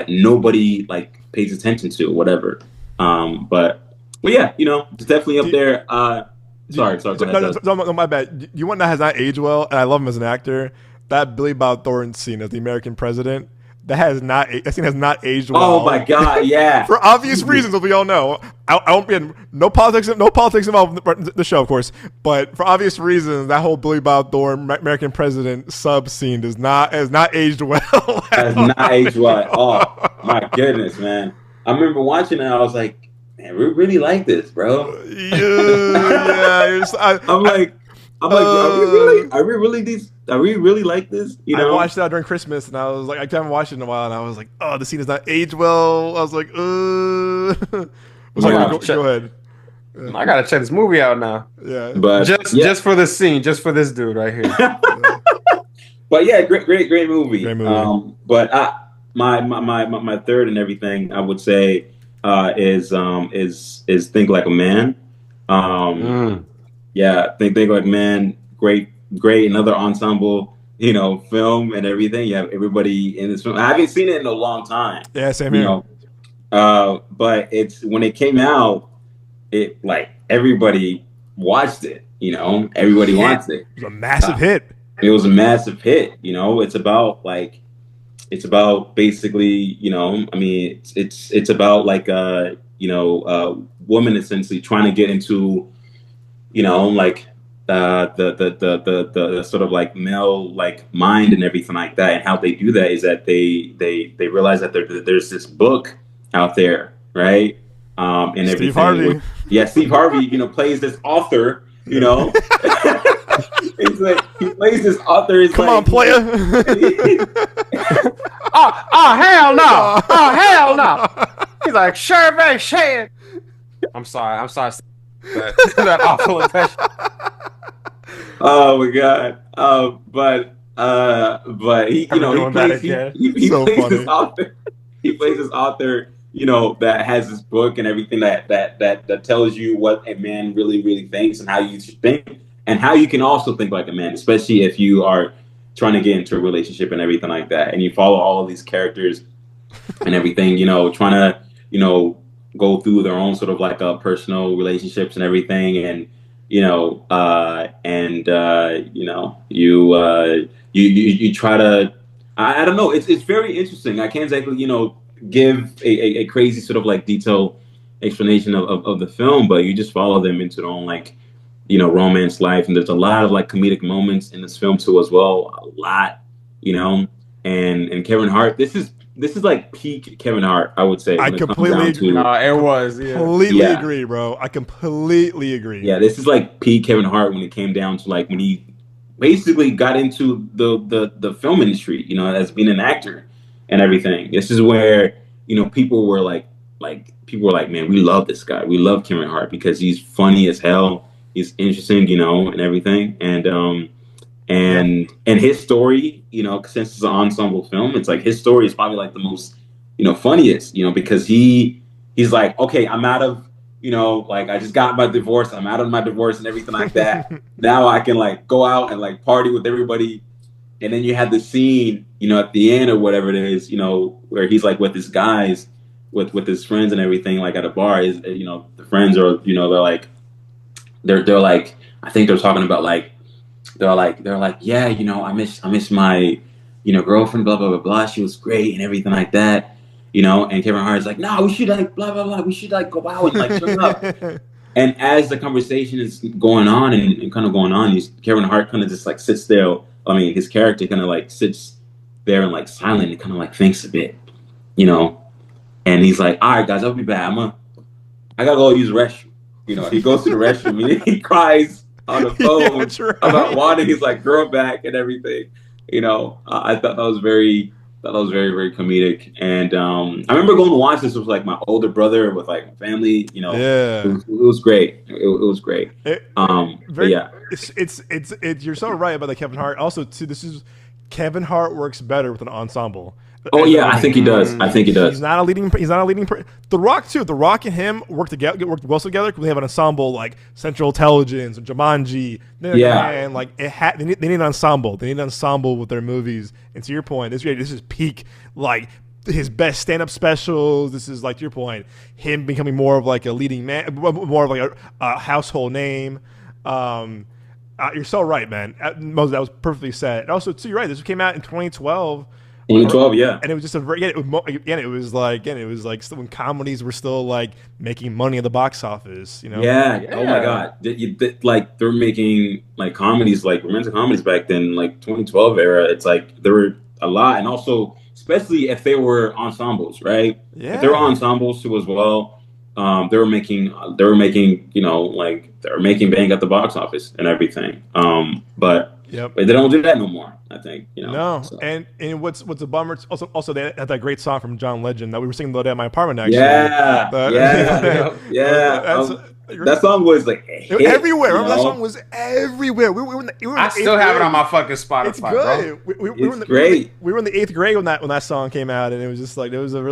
nobody like pays attention to or whatever. But yeah, it's definitely up there. Sorry, go ahead. No, my bad. You one that has not aged well, and I love him as an actor. That Billy Bob Thornton scene as the American president, that scene has not aged well. Oh my god, yeah. For obvious reasons, as we all know. I won't be in no politics involved in the show, of course. But for obvious reasons, that whole Billy Bob Thornton American president sub scene has not aged well. Has not aged well. Oh my goodness, man. I remember watching it, I was like, man, we really like this, bro. Yeah. I'm like, are we really like this? I watched that during Christmas, and I was like, I haven't watched it in a while, and I was like, oh, the scene is not aged well. I was like, go ahead. I gotta check this movie out now. Yeah, but just for this scene, just for this dude right here. But yeah, great movie. Great movie. But my third and everything, I would say, is Think Like a Man. Yeah, Think Like a Man. Great, another ensemble, film and everything. You have everybody in this film. I haven't seen it in a long time. Yeah, same here. But when it came out, it like everybody watched it. Everybody watched it. It was a massive hit. It was a massive hit. It's about basically, I mean, it's about like woman essentially trying to get into, like the sort of like male like mind and everything like that. And how they do that is that they realize that there's this book out there, right? And Steve everything. Harvey. Yeah, Steve Harvey, plays this author, It's like he plays this author. Come on, player. oh hell no! Oh hell no! He's like Survey Shan. I'm sorry. That awful impression. Oh my god! But he, he So plays funny. this author. He plays this author, that has this book and everything that tells you what a man really, really thinks and how you should think and how you can also think like a man, especially if you are trying to get into a relationship and everything like that. And you follow all of these characters and everything, trying to, go through their own sort of like personal relationships and everything. And, you try to, I don't know. It's very interesting. I can't exactly, give a crazy sort of like detailed explanation of the film, but you just follow them into their own like, romance life. And there's a lot of like comedic moments in this film too as well. A lot, and Kevin Hart, this is this is like peak Kevin Hart, I would say. I When it comes completely down agree. to, It was, yeah. Completely Yeah. agree, bro. I completely agree. yeah, this is like peak Kevin Hart when it came down to like when he basically got into the film industry, you know, as being an actor and everything. This is where, you know, people were like, man, we love this guy. We love Kevin Hart because he's funny as hell. He's interesting, you know, and everything. And his story, you know, since it's an ensemble film, it's like his story is probably like the most, you know, funniest, you know, because he's like, okay, I'm out of, you know, like I just got my divorce, I'm out of my divorce and everything like that. Now I can like go out and like party with everybody. And then you have the scene, you know, at the end or whatever it is, you know, where he's like with his guys, with his friends and everything, like at a bar. Is, you know, the friends are, you know, they're like, I think they're talking about like, they're like, yeah, you know, I miss my, you know, girlfriend, blah blah blah blah. She was great and everything like that, you know. And Kevin Hart's like, no, we should like blah blah blah. We should like go out and like turn up. And as the conversation is going on and kind of going on, Kevin Hart kind of just like sits there. I mean, his character kind of like sits there and like silent and kind of like thinks a bit, you know. And he's like, all right, guys, I'll be back. I gotta go use the restroom. You know, he goes to the restroom and he cries on the phone about wanting his like girl back and everything. You know, I thought that was very very comedic. And I remember going to watch this with like my older brother with like my family. You know, it was great. It was great. But yeah, it's you're so right about the Kevin Hart. Also, too, this is Kevin Hart works better with an ensemble. Oh yeah, I think he does. I think he does. He's not a leading. The Rock too. The Rock and him worked well together because they have an ensemble like Central Intelligence or Jumanji. Yeah, and like they need an ensemble. They need an ensemble with their movies. And to your point, this is peak like his best stand-up specials. This is like to your point, him becoming more of like a leading man, more of like a household name. You're so right, man. That was perfectly said. And also, too, you're right. This came out in 2012. 2012, yeah. And it was just it was like when comedies were still like making money at the box office, you know? Yeah. Oh my God. Like they're making like comedies, like romantic comedies back then, like 2012 era. It's like there were a lot, and also especially if they were ensembles, right? Yeah. If they were ensembles too as well. They were making, you know, like they were making bank at the box office and everything. But they don't do that no more, I think, you know. No, so. and what's a bummer? Also they had that great song from John Legend that we were singing the other day at my apartment. Actually, that song was like everywhere. Remember that song was everywhere. I still have it on my fucking Spotify. It's good. Bro. It's great. We were in the 8th grade when that song came out, and it was just like it was a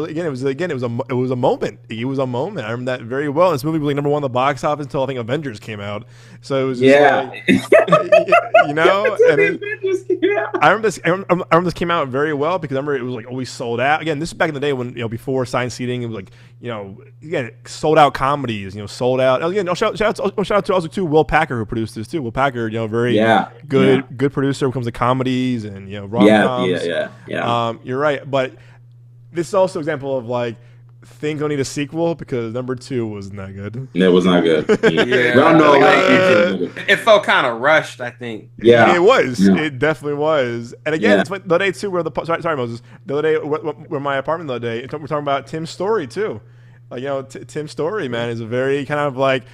moment. It was a moment. I remember that very well. This movie was like number 1 on the box office until I think Avengers came out. So it was just like, you know. And I remember this came out very well because I remember it was like always sold out. Again, this is back in the day when, you know, before assigned seating, it was like, you know, again, sold out comedies, you know, sold out. Again, shout out to also too Will Packer, who produced this too. Will Packer, you know, very good producer when it comes to comedies and, you know, rom-coms. Yeah. You're right, but this is also an example of like things don't need a sequel because number 2 was not good. It was not good. It felt kind of rushed, I think. Yeah, it was. Yeah. It definitely was. And again, it's like the other day too, where sorry Moses. The other day, we're in my apartment the other day. We're talking about Tim's Story too. Like, you know, Tim Story, man, is a very kind of like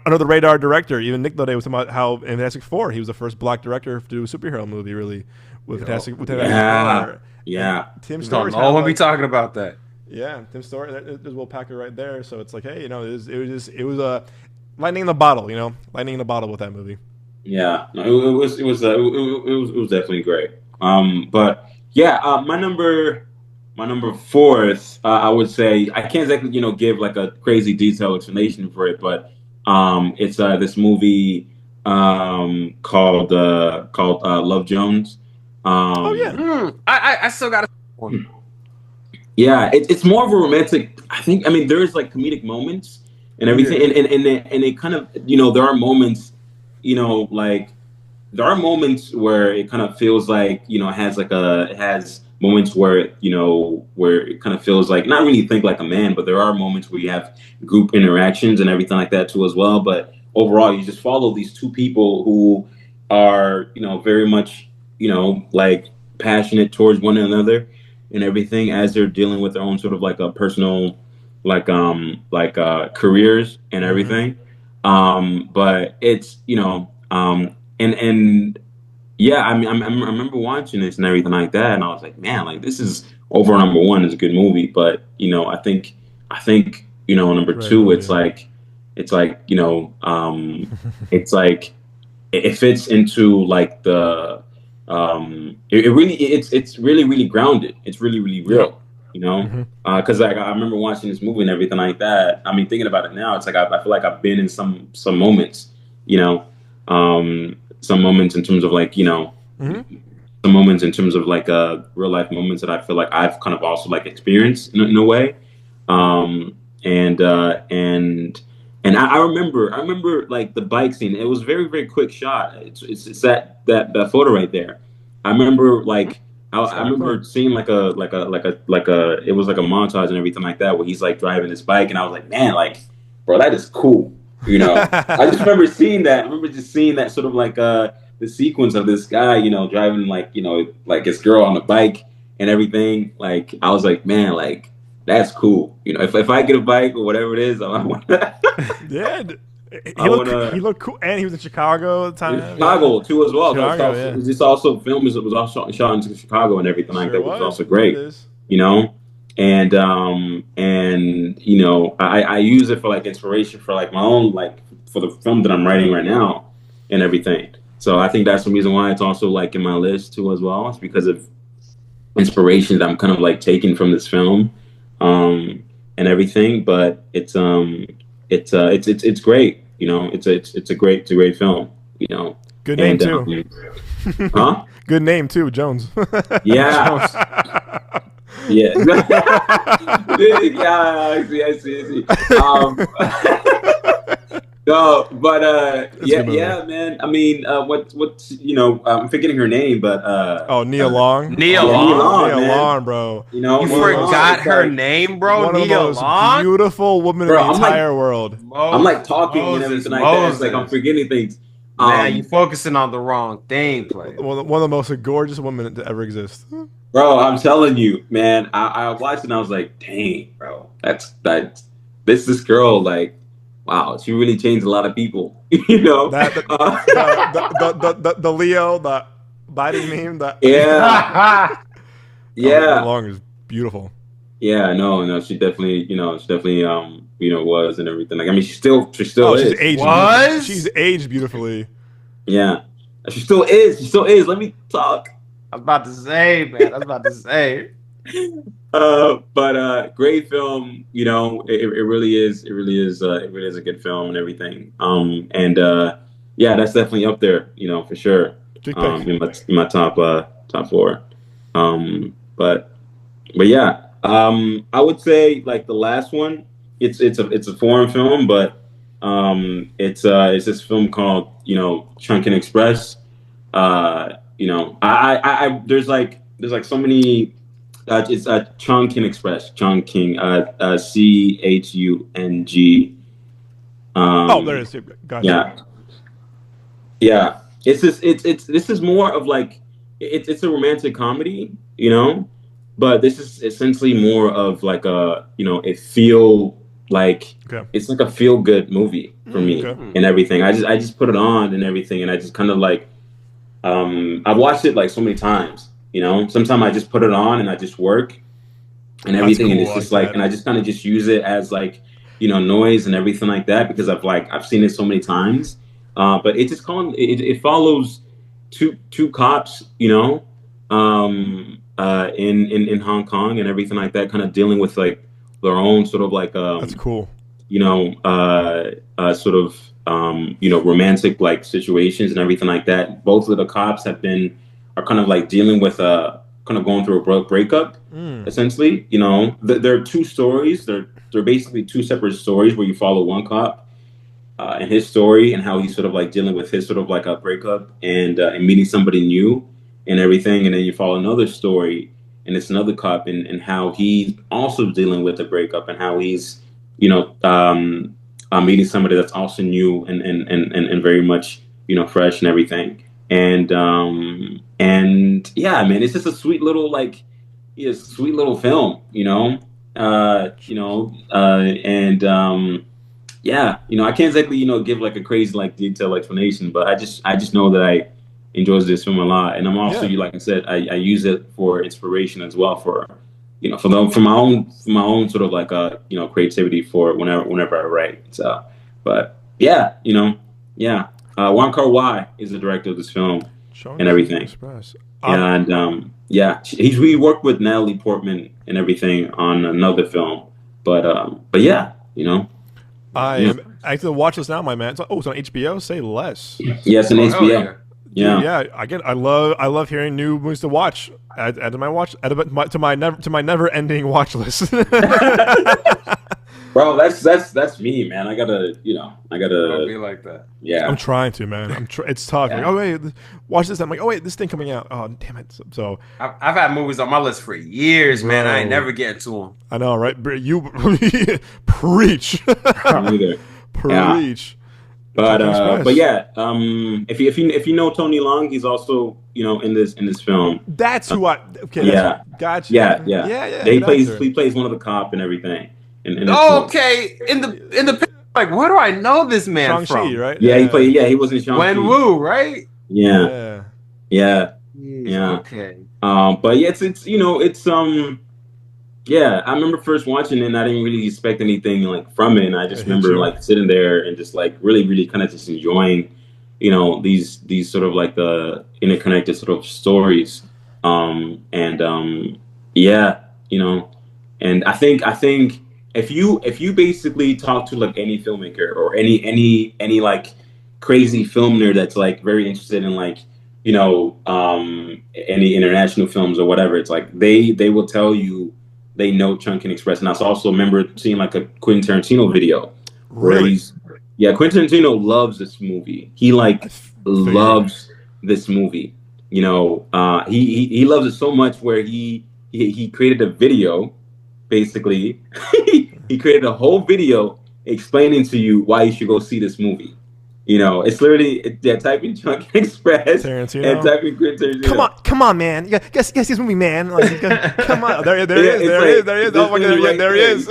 under the radar director. Even Nick the other day was talking about how in Fantastic Four he was the first black director to do a superhero movie, really, with Fantastic Four. Yeah. Tim Story. No one be talking about that. Yeah, Tim Story. There's Will Packer right there. So it's like, hey, you know, it was a lightning in the bottle. You know, lightning in the bottle with that movie. Yeah, no, it was definitely great. But yeah, my number 4th, I would say I can't exactly, you know, give like a crazy detailed explanation for it, but it's this movie called Love Jones. I still got one. Yeah, it's more of a romantic. I mean, there's like comedic moments and everything, and it kind of, you know, there are moments, you know, like there are moments where it kind of feels like, you know, it has moments where, you know, where it kind of feels like not really think like a man, but there are moments where you have group interactions and everything like that too as well. But overall, you just follow these two people who are, you know, very much, you know, like passionate towards one another. and everything as they're dealing with their own sort of like a personal careers and everything. But it's and yeah, I remember watching this and everything like that, and I was like, man, like this is over number one is a good movie, but I think number Right, two, oh, it's yeah. like it's like it fits into like the it's really really grounded. It's really really Yep. real, you know. Mhm. Because like I remember watching this movie and everything like that. I mean, thinking about it now, it's like I feel like I've been in some moments, you know, some moments in terms of like some moments in terms of like real life moments that I feel like I've kind of also like experienced in a way. Um, and I remember like the bike scene. It was very very quick shot. It's that photo right there. I remember like I remember seeing like a it was like a montage and everything like that where he's like driving his bike, and I was like, man, like bro, that is cool. I just remember seeing that. I remember just seeing that sort of like the sequence of this guy, driving like his girl on the bike and everything. Like I was like, man, like that's cool. If I get a bike or whatever it is, I want Yeah, I want to. he looked cool, and he was in Chicago at the In time. Chicago too as well. Chicago, yeah. This also filmed. It was also shot in Chicago and everything like Sure that, which was was. also There it great. is. I use it for like inspiration for like my own like for the film that I'm writing right now and everything. So I think that's the reason why it's also like in my list too as well. It's because of inspiration that I'm kind of like taking from this film, and everything. But it's great. It's a great film. Good name And too. huh? Good name too, Jones. Yeah. Yeah. Yeah, I see. No, but yeah, man. I mean, I'm forgetting her name, but Oh, Nia Long. Nia Oh, Long? Nia man. Long, bro. You Nia Long, forgot it's her like, name, bro? One of the Nia most Long? beautiful women Bro, in the I'm like- entire world. I'm like talking and everything like that. It's like I'm forgetting things. Man, you focusing on the wrong thing, player. One of the most gorgeous women to ever exist. Bro, I'm telling you, man. I watched it and I was like, dang, bro, this girl, like, wow, she really changed a lot of people. That the Leo, the Biden meme. Yeah, Nia yeah, Long is beautiful. yeah. No, she definitely, was and everything. Like, I mean, she still Oh, is. she's aged. Was? She's aged beautifully. Yeah, she still is. She still is. Let me talk. I was about to say, man. I was about to say. But great film. It really is. It really is. It really is a good film and everything. And yeah, that's definitely up there. For sure. Big pick. In my top four. But yeah. I would say like the last one. It's a foreign film, but it's this film called Chunkin Express. There's like so many. It's Chungking Express, Chungking, Chung. Oh, there it is. Gotcha. Yeah. It's this is more of like it's a romantic comedy, but this is essentially more of like a feel like it's like a feel good movie for me and everything. I just put it on and everything, and I just kind of like I've watched it like so many times. Sometimes I just put it on and I just work and everything, cool, and it's just like, and I just kind of just use it as like, noise and everything like that because I've seen it so many times. But it just it follows two cops, in Hong Kong and everything like that, kind of dealing with like their own sort of like That's cool. Sort of romantic like situations and everything like that. Both of the cops are kind of like dealing with kind of going through a breakup, essentially. There are two stories. They're basically two separate stories where you follow one cop and his story and how he's sort of like dealing with his sort of like a breakup and meeting somebody new and everything, and then you follow another story and it's another cop and how he's also dealing with the breakup and how he's meeting somebody that's also new and very much fresh and everything. And yeah, man, it's just a sweet little like a sweet little film, yeah, I can't exactly, give like a crazy like detailed explanation, but I just know that I enjoys this film a lot, and I'm also, Yeah. like I said, I use it for inspiration as well for, for my own sort of like creativity for whenever I write. So, but yeah, yeah, Wong Kar-wai is the director of this film and Chungking everything. Express. And yeah, we worked with Natalie Portman and everything on another film, but yeah, I yeah. am actually watch this now, my man. It's on HBO. Say less. Yes, an Oh, hell HBO. yeah. Dude, Yeah. I love hearing new movies to watch. Add to my never ending watch list. Bro, that's me, man. I gotta, Don't be like that. yeah. I'm trying to, man. It's tough. Yeah. Like, oh wait, watch this. I'm like, oh wait, this thing coming out. Oh damn it. So I've had movies on my list for years, man. I ain't Bro. never getting to them. I know, right? You preach, Neither. preach. But yeah, if you know Tony Leung, he's also in this film. That's who I. Okay, Yeah. gotcha. Yeah. yeah. He good actor. plays one of the cop and everything. In this Oh, film. okay. In the like, where do I know this man Shang-Chi, from? right? Yeah, he played. Yeah, he was in Shang-Chi. Wen Wu, right? Yeah. Yeah. Yeah. Okay. But yeah, yeah, I remember first watching it and I didn't really expect anything like from it. And I just Yeah, remember sure. like sitting there and just like really, really kind of just enjoying, these sort of like the interconnected sort of stories. Yeah, and I think if you basically talk to like any filmmaker or any like crazy film nerd that's like very interested in like any international films or whatever, it's like they will tell you they know Chungking Express. And I also remember seeing like a Quentin Tarantino video where Really? Quentin Tarantino loves this movie. He like loves this movie. He loves it so much where he created a video. Basically, he created a whole video explaining to you why you should go see this movie. It's literally type in Chungking Express Tarantino. and type in Quentin Tarantino. Come on, man. Guess this movie, man. Like, come on. There he is. Oh my god, right there he there. is.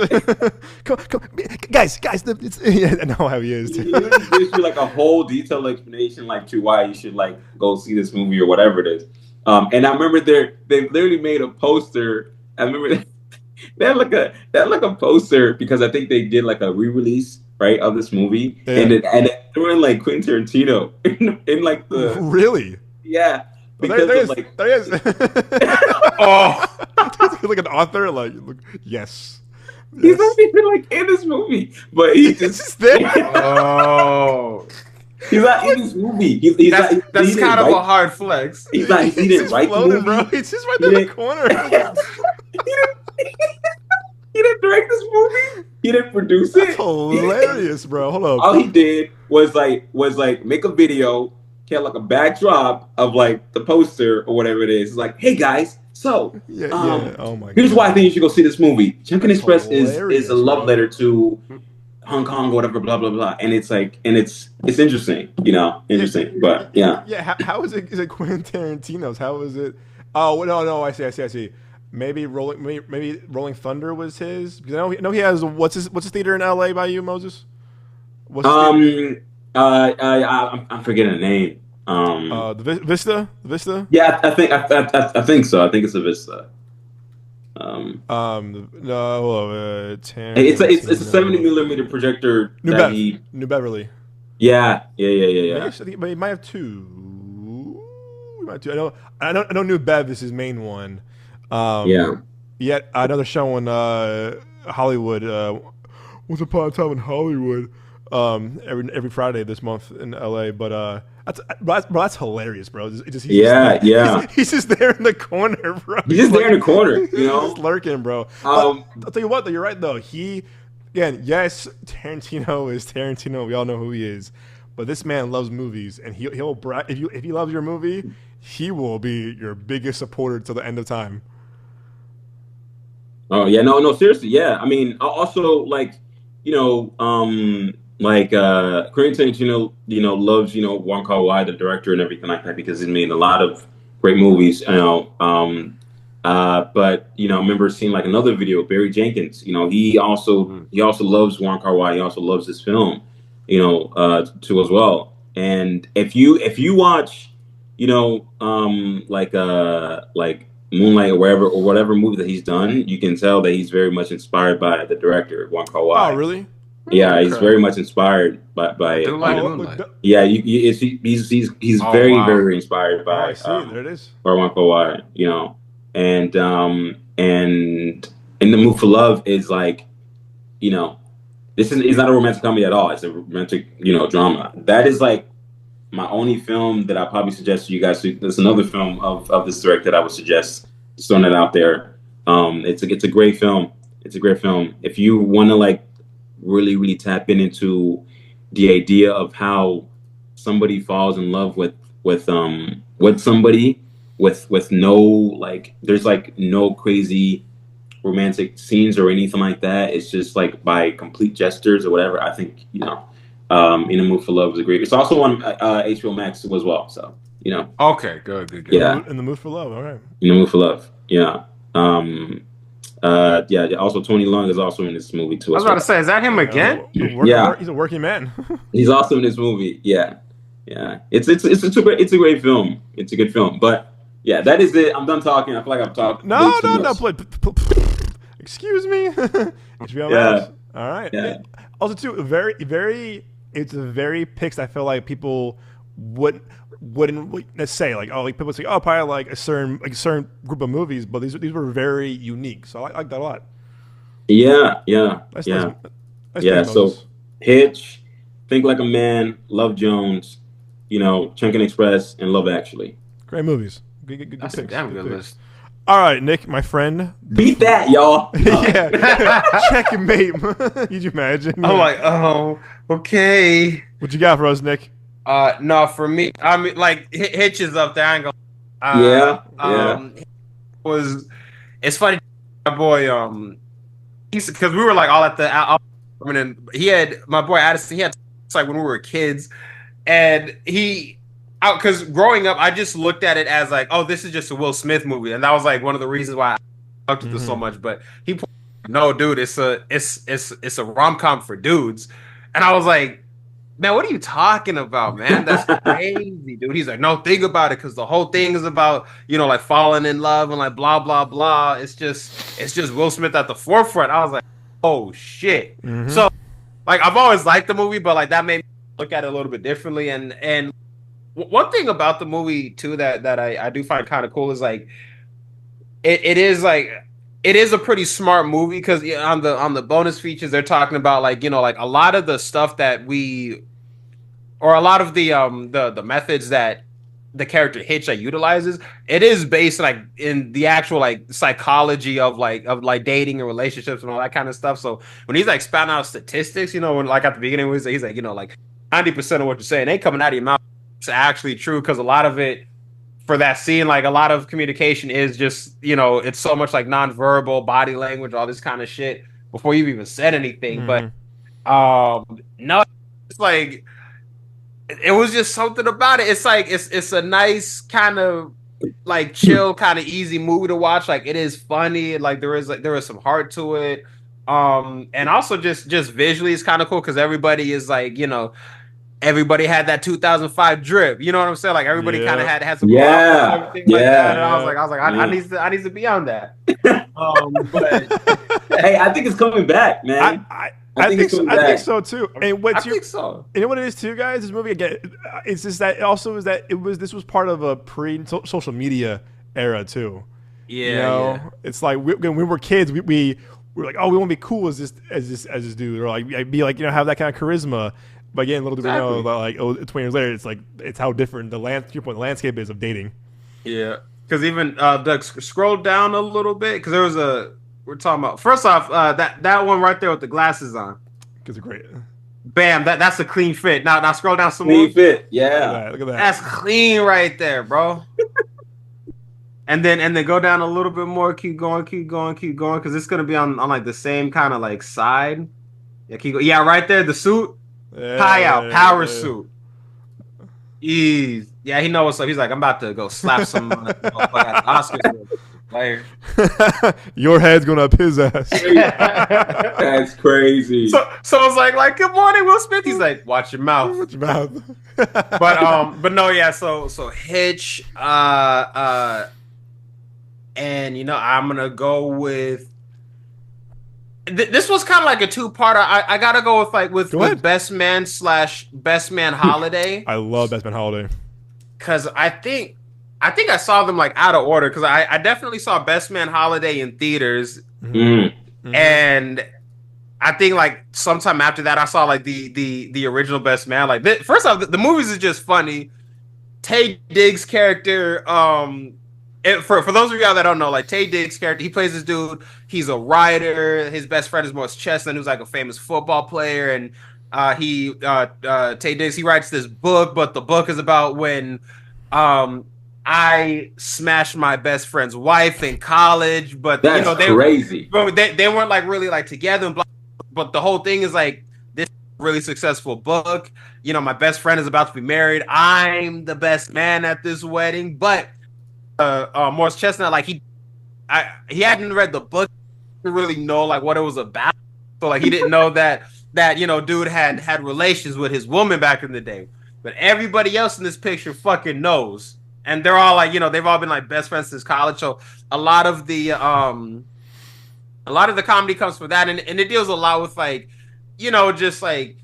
come, guys. I know how he is. He literally gives you like a whole detailed explanation like to why you should like go see this movie or whatever it is. And I remember they literally made a poster. I remember they had like a poster because I think they did like a re-release, right, of this movie, Yeah. and it threw in like Quentin Tarantino in like the Really? yeah Well, because there he is. Oh, He's like an author. Like, look, yes. he's not even like in this movie, but It's just there. oh. he's not in this movie. He's That's not, he didn't kind of a write- hard flex. He didn't just write the floating, movie. bro. It's just right there in the corner. He didn't direct this movie. He didn't produce it. That's hilarious, bro. Hold All on. he did was like make a video, had like a backdrop of like the poster or whatever it is. It's like, hey guys, so Yeah. Oh my god. here's why I think you should go see this movie. Chungking Express hilarious, is a love bro. letter to Hong Kong, whatever, blah blah blah. And it's like, it's interesting, interesting. But yeah. Yeah. How is it? Is it Quentin Tarantino's? How is it? Oh no. I see. Maybe Rolling Thunder was his. Because I know he has what's his theater in L.A. by you, Moses? What's his theater? I'm forgetting the name. The Vista. Yeah, I think so. I think it's a Vista. It's a 70mm projector. New Beverly. Yeah. I think, but he might have two. I know New Bev is his main one. Yeah. Yet another show in Hollywood. Once Upon a Time in Hollywood. Every Friday this month in LA. But that's hilarious, bro. He's just there in the corner, bro. He's just there in the corner, He's just lurking, bro. I'll tell you what, though, you're right though. Yes, Tarantino is Tarantino. We all know who he is. But this man loves movies, and he'll brag if he loves your movie, he will be your biggest supporter till the end of time. Oh yeah, no, seriously, yeah. I mean, also like, Quentin Tarantino, loves Wong Kar-wai, the director, and everything like that because he's made a lot of great movies. But I remember seeing like another video, Barry Jenkins. He also loves Wong Kar-wai. He also loves this film, too as well. And if you watch, like Moonlight or whatever movie that he's done, you can tell that he's very much inspired by the director Wong Oh, Kar-wai. really? Yeah, Okay. he's very much inspired by I do like Oh, Moonlight. yeah. He's Oh, very wow. very inspired Oh, I by see. There it is. by Wong Kar-wai, and In the Mood for Love is like, this is not a romantic comedy at all. It's a romantic, drama. That is like my only film that I probably suggest to you guys. There's another film of this director that I would suggest, just throwing it out there. It's a great film. It's a great film. If you want to like really really tap into the idea of how somebody falls in love with somebody with no like, there's like no crazy romantic scenes or anything like that. It's just like by complete gestures or whatever. I think In the Mood for Love is a great. It's also on HBO Max as well. So Okay, good. Yeah. In the Mood for Love. All right. In the Mood for Love. Yeah. Yeah. Also, Tony Leung is also in this movie too. I was about to say, is that him again? Yeah. He's a working man. He's also in this movie. Yeah. It's a great film. It's a good film. But yeah, that is it. I'm done talking. I feel like I've talked. No. Excuse me. Yeah. All right. Yeah. Also, too, it's a very picks. I feel like people wouldn't let's say like, oh, like people say, oh, probably like a certain group of movies, but these were very unique. So I like that a lot. Yeah. Nice Yeah. thing, So Moses. Hitch, Think Like a Man, Love Jones, Chunkin Express, and Love Actually. Great movies. Good That's picks. a damn good picks. list. All right, Nick, my friend. Beat that, y'all. Yeah, checkmate. Could you imagine? I'm like, oh, okay. What you got for us, Nick? No, for me, I mean, like Hitch is up there. I ain't gonna. Yeah. It's funny, my boy. Because we were like all at the. And he had my boy Addison. He had like when we were kids, and because growing up, I just looked at it as like, oh, this is just a Will Smith movie, and that was like one of the reasons why I loved it so much. But no, dude, it's a rom-com for dudes, and I was like, man, what are you talking about, man? That's crazy, dude. He's like, no, think about it, because the whole thing is about like falling in love and like blah blah blah. It's just Will Smith at the forefront. I was like, oh shit. So like I've always liked the movie, but like that made me look at it a little bit differently. And one thing about the movie too that I do find kind of cool is like it is a pretty smart movie, because on the bonus features they're talking about like like a lot of the stuff that a lot of the methods that the character Hitch like utilizes, it is based like in the actual like psychology of dating and relationships and all that kind of stuff. So when he's like spouting out statistics, when like at the beginning he's like like 90% of what you're saying ain't coming out of your mouth. It's actually true, because a lot of it for that scene, like a lot of communication is just it's so much like nonverbal body language, all this kind of shit before you've even said anything. But no, it's like it was just something about it. It's like it's a nice kind of like chill, kind of easy movie to watch. Like it is funny, like there is some heart to it. And also just visually it's kind of cool, because everybody is like everybody had that 2005 drip. You know what I'm saying? Like everybody kind of had some Yeah. and everything like that. And I was like, I need to be on that. But Hey, I think it's coming back, man. I think so too. And I think so. You know what it is too, guys? This movie again, it's just that it also is that this was part of a pre-social media era too. Yeah, It's like when we were kids, we were like, oh, we want to be cool as this dude, or like be like have that kind of charisma. But again, little do we know that like 20 years later, it's how different the landscape is of dating. Yeah, because even Doug, scroll down a little bit, because we're talking about, first off, that one right there with the glasses on. Because it's great. Bam, that's a clean fit. Now scroll down some more. Clean fit, yeah. Look at that. That's clean right there, bro. and then go down a little bit more. Keep going, because it's gonna be on like the same kind of like side. Yeah, keep going. Yeah, right there, the suit. Power suit. Ease. Yeah, he knows what's up. He's like, I'm about to go slap some motherfucker at the Oscars player. Your head's going up his ass. That's crazy. So I was like, good morning, Will Smith. He's like, watch your mouth. Watch your mouth. But no, yeah. So Hitch, and I'm gonna go with. This was kind of like a two-parter. I gotta go with Best Man / Best Man Holiday. I love Best Man Holiday because I think I saw them like out of order because I definitely saw Best Man Holiday in theaters, and I think like sometime after that I saw like the original Best Man. Like first off, the movies is just funny. Taye Diggs' character, for those of y'all that don't know, like Taye Diggs' character, he plays this dude. He's a writer. His best friend is Morris Chestnut, who's like a famous football player, and Taye Diggs, he writes this book, but the book is about when I smashed my best friend's wife in college. But that's crazy. They weren't like really like together, and blah, but the whole thing is like this really successful book. My best friend is about to be married. I'm the best man at this wedding, but Morris Chestnut, like he hadn't read the book, didn't really know like what it was about. So like he didn't know that dude had relations with his woman back in the day. But everybody else in this picture fucking knows, and they're all like they've all been like best friends since college. So a lot of the comedy comes from that, and it deals a lot with like just like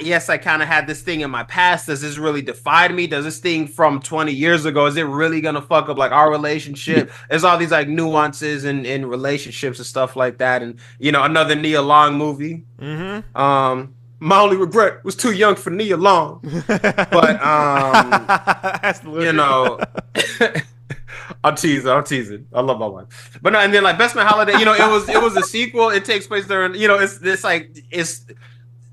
yes, I kind of had this thing in my past. Does this really define me? Does this thing from 20 years ago, is it really going to fuck up like our relationship? There's all these like nuances in relationships and stuff like that. And, another Nia Long movie. Mm-hmm. My only regret was too young for Nia Long. But, I'm teasing. I love my wife. But no, and then like Best Man Holiday, it was a sequel. It takes place during,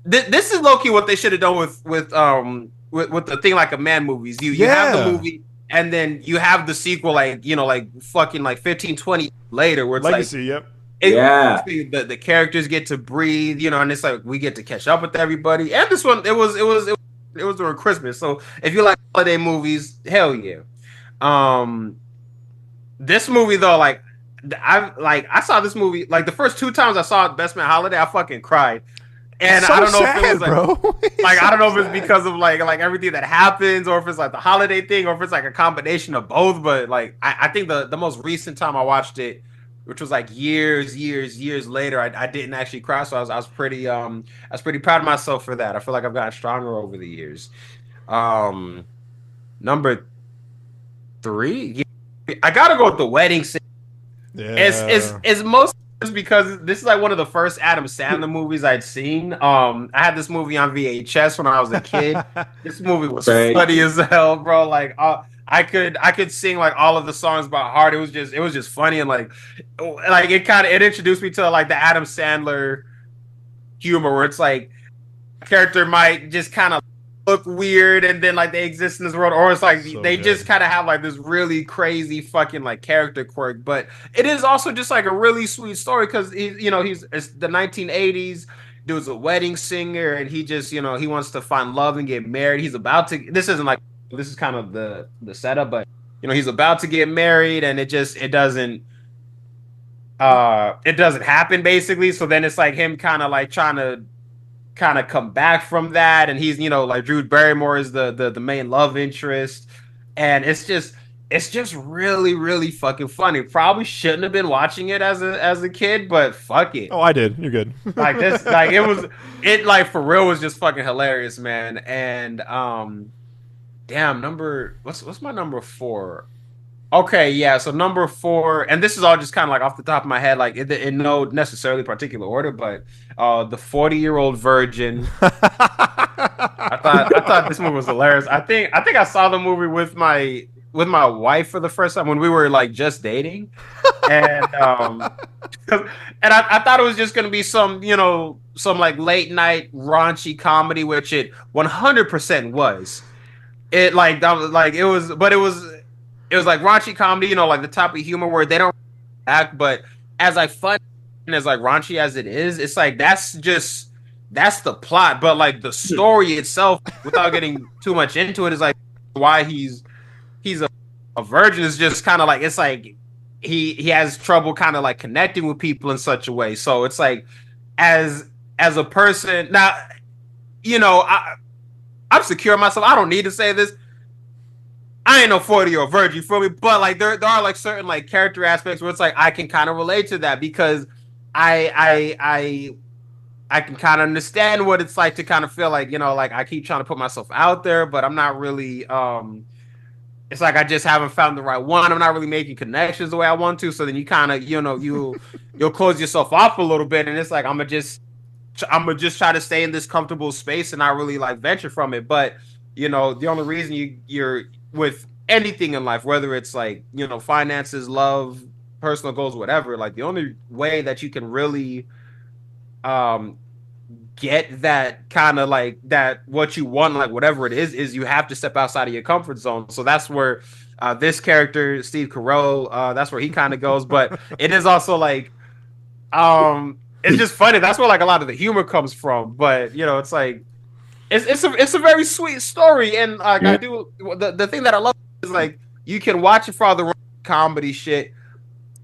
this is low key what they should have done with the thing like a man movies. You have the movie and then you have the sequel like fucking like 15-20 later where it's Legacy, like the characters get to breathe, and it's like we get to catch up with everybody. And this one it was during Christmas. So if you like holiday movies, hell yeah. This movie though, like I saw this movie like the first 2 times I saw Best Man Holiday, I fucking cried. And so I don't know sad, if it was bro. I don't know if it's because of like everything that happens, or if it's like the holiday thing, or if it's like a combination of both. But like I think the most recent time I watched it, which was like years later, I didn't actually cry. So I was pretty proud of myself for that. I feel like I've gotten stronger over the years. Number 3, I gotta go with the wedding scene. Yeah. It's most because this is like one of the first Adam Sandler movies I'd seen. I had this movie on VHS when I was a kid. This movie was funny as hell, bro. Like I could sing like all of the songs by heart. It was just funny, and like it introduced me to like the Adam Sandler humor where it's like a character might just kind of look weird and then like they exist in this world, or it's like they just kind of have like this really crazy fucking like character quirk. But it is also just like a really sweet story because it's the 1980s. Dude's a wedding singer and he just he wants to find love and get married. He's about to. This is kind of the setup, but he's about to get married and it doesn't happen basically. So then it's like him kind of like trying to come back from that, and he's like Drew Barrymore is the main love interest, and it's just really really fucking funny. Probably shouldn't have been watching it as a kid, but fuck it. Oh, I did. You're good. Like this, like it like for real was just fucking hilarious, man. And damn, what's my number 4? Okay, yeah. So number 4, and this is all just kind of like off the top of my head, like in no necessarily particular order, but the 40-Year-Old Virgin. I thought this movie was hilarious. I think I saw the movie with my wife for the first time when we were like just dating, and I thought it was just gonna be some like late night raunchy comedy, which it 100% was. It was like raunchy comedy, like the type of humor where they don't act, but as like fun and as like raunchy as it is, it's like that's just that's the plot. But like the story itself, without getting too much into it, is like why he's a virgin is just kind of like, it's like he has trouble kind of like connecting with people in such a way. So it's like as a person now, I'm secure in myself. I don't need to say this. I ain't no 40-year-old virgin, you feel me? But like there are like certain like character aspects where it's like I can kind of relate to that because I can kind of understand what it's like to kind of feel like, like I keep trying to put myself out there, but I'm not really it's like I just haven't found the right one. I'm not really making connections the way I want to. So then you kind of, you'll close yourself off a little bit, and it's like I'm gonna just try to stay in this comfortable space and not really like venture from it. But the only reason you're with anything in life, whether it's like finances, love, personal goals, whatever, like the only way that you can really get that kind of like that what you want, like whatever it is you have to step outside of your comfort zone. So that's where this character Steve Carell, that's where he kind of goes. But it is also like it's just funny. That's where like a lot of the humor comes from. But it's like it's a very sweet story, and like I do the thing that I love is like you can watch it for all the comedy shit,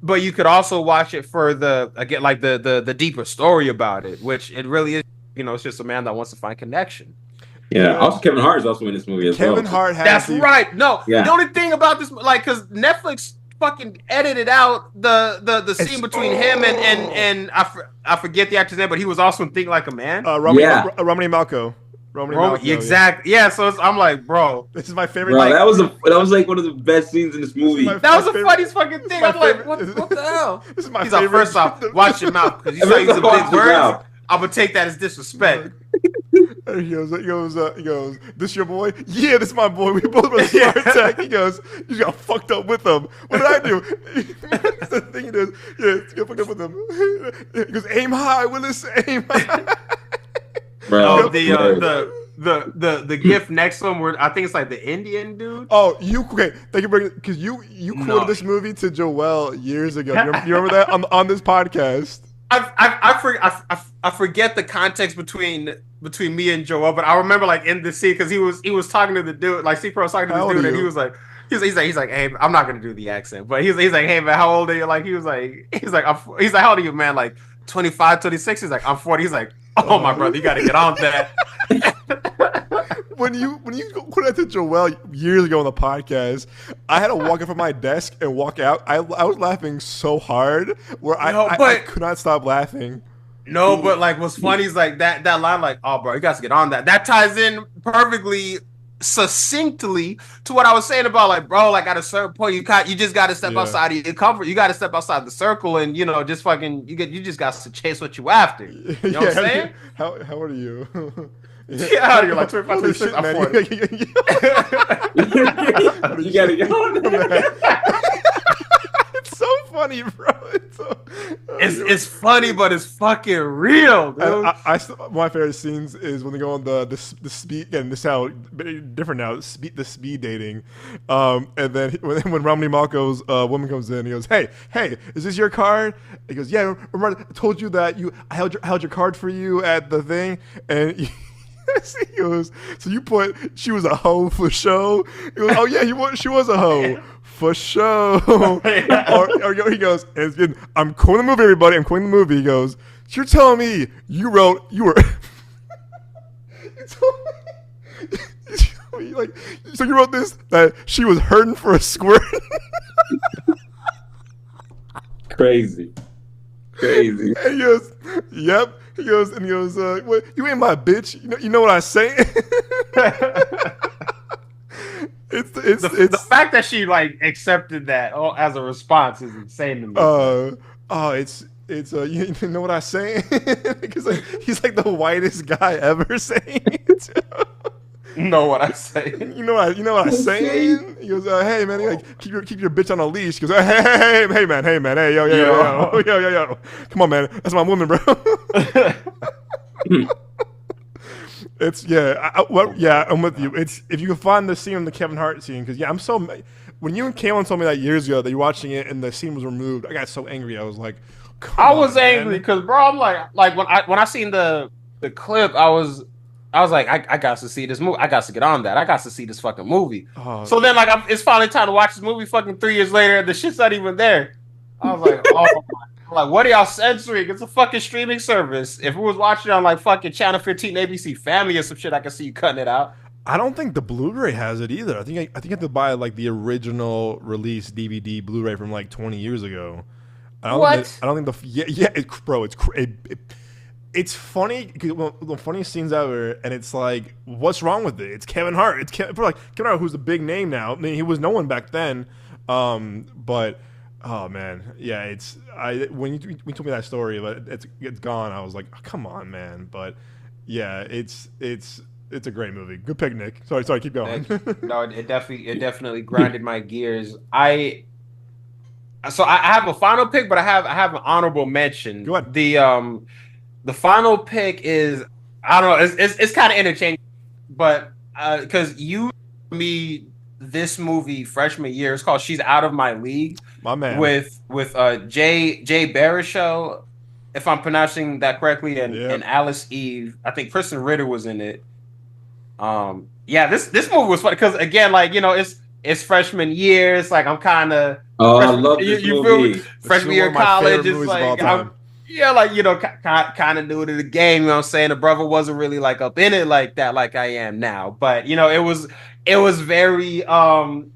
but you could also watch it for the deeper story about it, which it really is. It's just a man that wants to find connection. Yeah. Also, Kevin Hart is also in this movie as well. Kevin Hart has. That's right. No, the only thing about this, like, because Netflix fucking edited out the scene between him and I forget the actor's name, but he was also in Think Like a Man. Romany Malco. Exactly. Yeah. So I'm like, bro, this is my favorite. Bro, that was like one of the best scenes in this movie. That was the funniest fucking thing. I'm like, what the hell? This is my He's favorite. Like, first off, watch your mouth because you say these big words. I'm gonna take that as disrespect. He goes, this your boy? Yeah, this is my boy. We both were smart tech. He goes, you got fucked up with him. What did I do? The thing he does, you got fucked up with him. He goes, aim high, Willis, aim high. Bro, the gift next to him, where I think it's like the Indian dude. Oh, okay. Thank you for because you quoted this movie to Joel years ago. You remember that on this podcast? I forget the context between me and Joel, but I remember like in the scene because he was talking to the dude, like C-Pro was talking to this dude, and he was like. He's like, hey, I'm not gonna do the accent, but he's like, hey man, how old are you? Like he's like, how old are you, man? Like 25, 26. He's like, I'm 40. He's like, oh my brother, you gotta get on that. When you put that to Joel years ago on the podcast, I had to walk up from my desk and walk out. I was laughing so hard where I could not stop laughing. No, but like what's funny is like that line, like, oh bro, you got to get on that. That ties in perfectly, succinctly to what I was saying about like, bro, like at a certain point you just got to step outside of your comfort. You got to step outside the circle and just fucking you just got to chase what you after. You know what I'm saying? How old are you? Yeah, you're like 25, 26. I'm 40. You gotta get on that. It's so funny, bro. It's funny, but it's fucking real, dude. One of my favorite scenes is when they go on the speed, and this is how different now. The speed dating, and then when Romney Malco's woman comes in, he goes, "Hey, is this your card?" He goes, "Yeah, remember I told you that I held your card for you at the thing," and he goes, "So you put she was a hoe for show?" He goes, "Oh yeah, she was a hoe." For sure. or he goes, I'm quoting the movie, everybody. I'm quoting the movie. He goes, you're telling me you were like, so you wrote this that she was hurting for a squirt. Crazy. And he goes, yep. He goes, what, you ain't my bitch. You know what I say? It's the fact that she like accepted that as a response is insane to me. You know what I'm saying? Because like, he's like the whitest guy ever saying it. Know what I say? You know what I'm saying? He goes, hey man, like keep your bitch on a leash. He goes, hey man, hey yo, come on man, that's my woman, bro. It's I'm with you. It's if you can find the scene in the Kevin Hart scene, because when you and Kaylin told me that years ago that you're watching it and the scene was removed, I got so angry. I was like, I was angry because bro, I'm like when I seen the the clip, I was like, I got to see this movie. I got to get on that. I got to see this fucking movie. So then, like, it's finally time to watch this movie. Fucking 3 years later, the shit's not even there. I was like, oh my. I'm like, what are y'all censoring? It's a fucking streaming service. If we was watching on like fucking Channel 15, ABC Family or some shit, I could see you cutting it out. I don't think the Blu-ray has it either. I think you have to buy like the original release DVD Blu-ray from like 20 years ago. What? I don't think it's funny. One of the funniest scenes ever, and it's like, what's wrong with it? It's Kevin Hart. It's Kevin Hart, who's a big name now. I mean, he was no one back then, but. Oh man, yeah. When you told me that story, but it's gone. I was like, oh, come on, man. But yeah, it's a great movie. Good picnic. Sorry, keep going. No, it definitely grinded my gears. I have a final pick, but I have an honorable mention. Go ahead. The final pick is, I don't know. It's kind of interchangeable, but because me. This movie freshman year, it's called She's Out of My League. My man. With Jay Baruchel, if I'm pronouncing that correctly, and Alice Eve. I think Kristen Ritter was in it. This movie was funny because again, like, you know, it's freshman year. It's like I'm kind of I love this movie. Freshman year of college. It's like like, you know, kind of new to the game. You know what I'm saying? The brother wasn't really like up in it like that, like I am now. But you know, it was very kind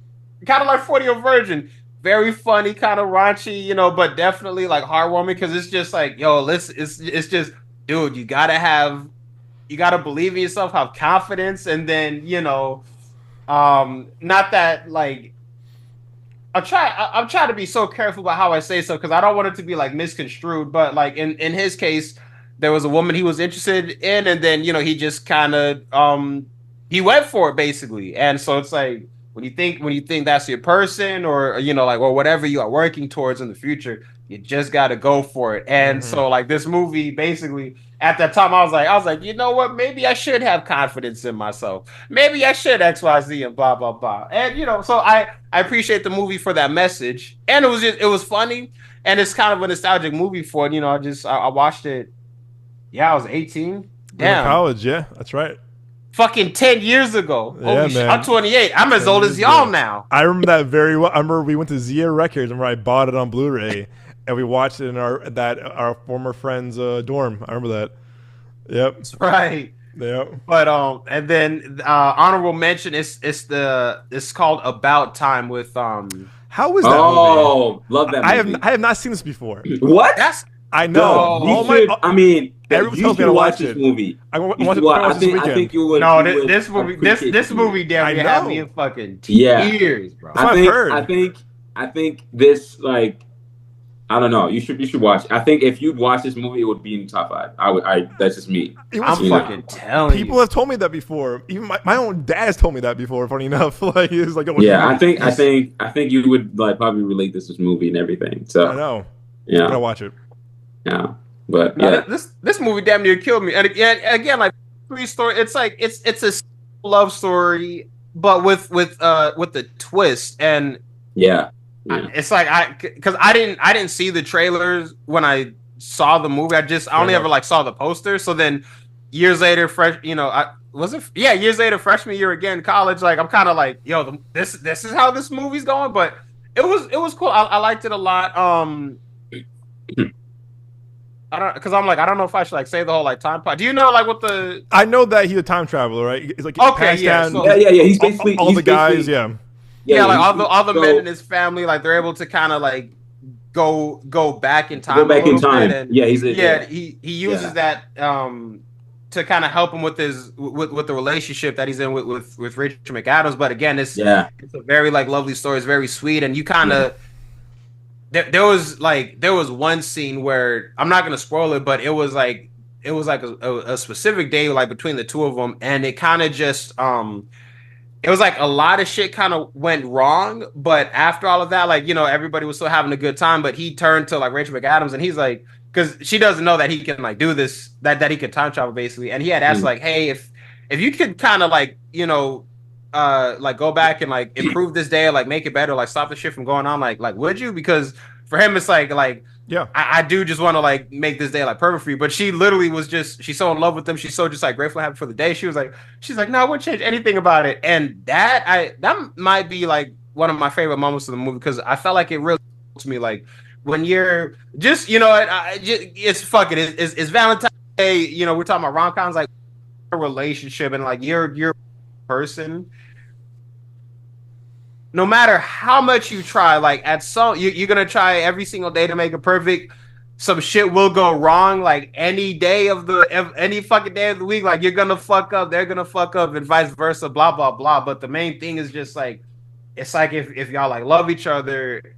of like 40 Virgin, very funny, kind of raunchy, you know, but definitely like heartwarming because it's just like, yo, it's just, dude, you gotta believe in yourself, have confidence, and then, you know, not that like. I'm trying to be so careful about how I say so because I don't want it to be like misconstrued. But like in his case, there was a woman he was interested in, and then, you know, he just kind of he went for it basically. And so it's like when you think that's your person, or, you know, like, or whatever you are working towards in the future, you just got to go for it. And so like this movie basically. At that time, I was like, you know what? Maybe I should have confidence in myself. Maybe I should XYZ and blah blah blah. And, you know, so I appreciate the movie for that message. And it was funny, and it's kind of a nostalgic movie for it. You know, I watched it. Yeah, I was 18. Damn, college. Yeah, that's right. Fucking 10 years ago. Yeah, man. I'm 28. I'm as old as y'all now. I remember that very well. I remember we went to Zia Records. I remember I bought it on Blu-ray. And we watched it in our former friend's dorm. I remember that. Yep. That's right. Yep. But and then honorable mention it's called About Time with How was that movie? Oh, love that movie. I have not seen this before. What? I know. You should watch this movie. I think you would. No, this movie damn near had me in fucking tears, bro. I think this, like, I don't know. You should watch. I think if you'd watch this movie, it would be in top 5. That's just me. I'm fucking telling you. People have told me that before. Even my own dad has told me that before. Funny enough, like, he's like, I think you would like probably relate this movie and everything. So I know. Yeah, I'm gonna watch it. Yeah, but yeah, this movie damn near killed me. And again, like, story. It's like it's a love story, but with the twist. And yeah. It's like because I didn't see the trailers when I saw the movie. I only ever like saw the poster. So then years later, years later, freshman year again, college. Like, I'm kind of like, yo, this is how this movie's going. But it was cool. I liked it a lot. I don't know if I should like say the whole like time part. Do you know like what the? I know that he's a time traveler, right? It's like He's basically all the guys, like all the men in his family, like they're able to kind of like go back in time. He uses that to kind of help him with the relationship that he's in with Rachel McAdams. But again, it's a very like lovely story. It's very sweet, and you kind of there was one scene where I'm not gonna spoil it, but it was like a specific day like between the two of them, and it kind of just it was like a lot of shit kind of went wrong, but after all of that, like, you know, everybody was still having a good time. But he turned to like Rachel McAdams, and he's like, because she doesn't know that he can like do this, that he could time travel basically. And he had asked like, hey, if you could kind of like, you know, like go back and like improve this day, or like make it better, like stop the shit from going on, like would you? Because for him, it's like Yeah. I do just want to like make this day like perfect for you. But she literally was just she's so in love with them. She's so just like grateful and happy for the day. She's like, no, I wouldn't change anything about it. And that might be like one of my favorite moments of the movie because I felt like it really to me like when you're just it's fucking it's Valentine Day. You know, we're talking about rom-coms like a relationship and like you're a person. No matter how much you try, like at some you're gonna try every single day to make it perfect. Some shit will go wrong, like any fucking day of the week. Like you're gonna fuck up, they're gonna fuck up, and vice versa. Blah blah blah. But the main thing is just like it's like if y'all like love each other,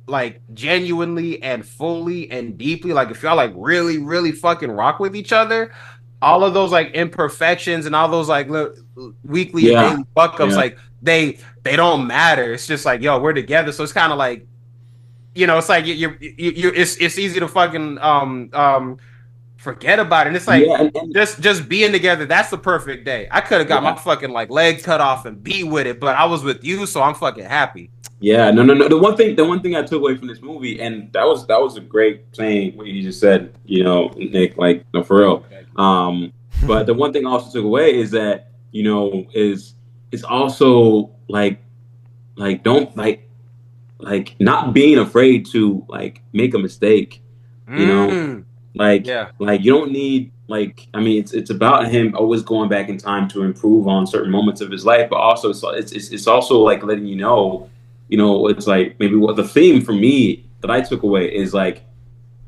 like genuinely and fully and deeply, like if y'all like really really fucking rock with each other, all of those like imperfections and all those like weekly daily fuck ups, like they don't matter. It's just like, yo, we're together. So it's kind of like, you know, it's like it's easy to fucking forget about it. And it's like just being together. That's the perfect day. I could have got my fucking like leg cut off and be with it, but I was with you, so I'm fucking happy. Yeah, no. The one thing I took away from this movie, and that was a great saying what you just said, you know, Nick, like no, for real. But the one thing I also took away is that, you know, is also like don't like not being afraid to like make a mistake, you know, like you don't need like, I mean, it's about him always going back in time to improve on certain moments of his life, but also it's also like letting you know, it's like maybe what the theme for me that I took away is like,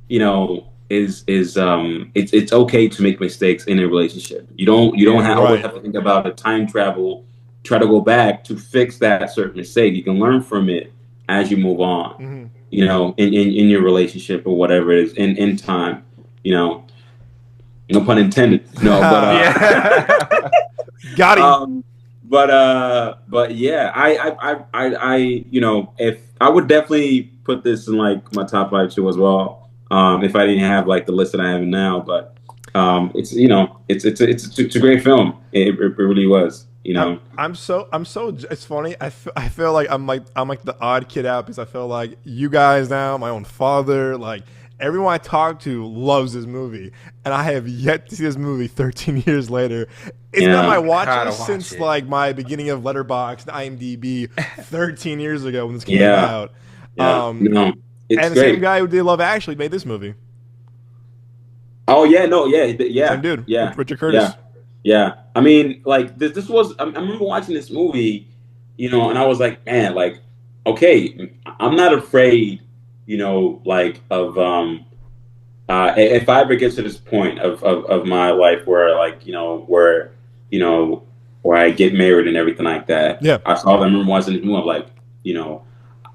you know, is it's okay to make mistakes in a relationship. You don't always have to think about a time travel, try to go back to fix that certain mistake. You can learn from it as you move on, you know, in your relationship or whatever it is in time, you know, no pun intended. No, but got him. But yeah, I you know, if I would definitely put this in like my top 5 too as well. If I didn't have like the list that I have now, but it's, you know, it's a great film. It really was, you know. I'm so it's funny. I feel like I'm like the odd kid out because I feel like you guys now, my own father, like everyone I talk to loves this movie, and I have yet to see this movie 13 years later. It's been my watch since like my beginning of Letterboxd, IMDb, 13 years ago when this came out. No. And the same guy who did Love Actually made this movie. Oh yeah, no, yeah, same dude. Yeah, Richard Curtis. Yeah. I mean, like this was. I remember watching this movie, you know, and I was like, man, like, okay, I'm not afraid, you know, like of if I ever get to this point of my life where like, where I get married and everything like that. Yeah. I remember watching this movie. I'm like, you know,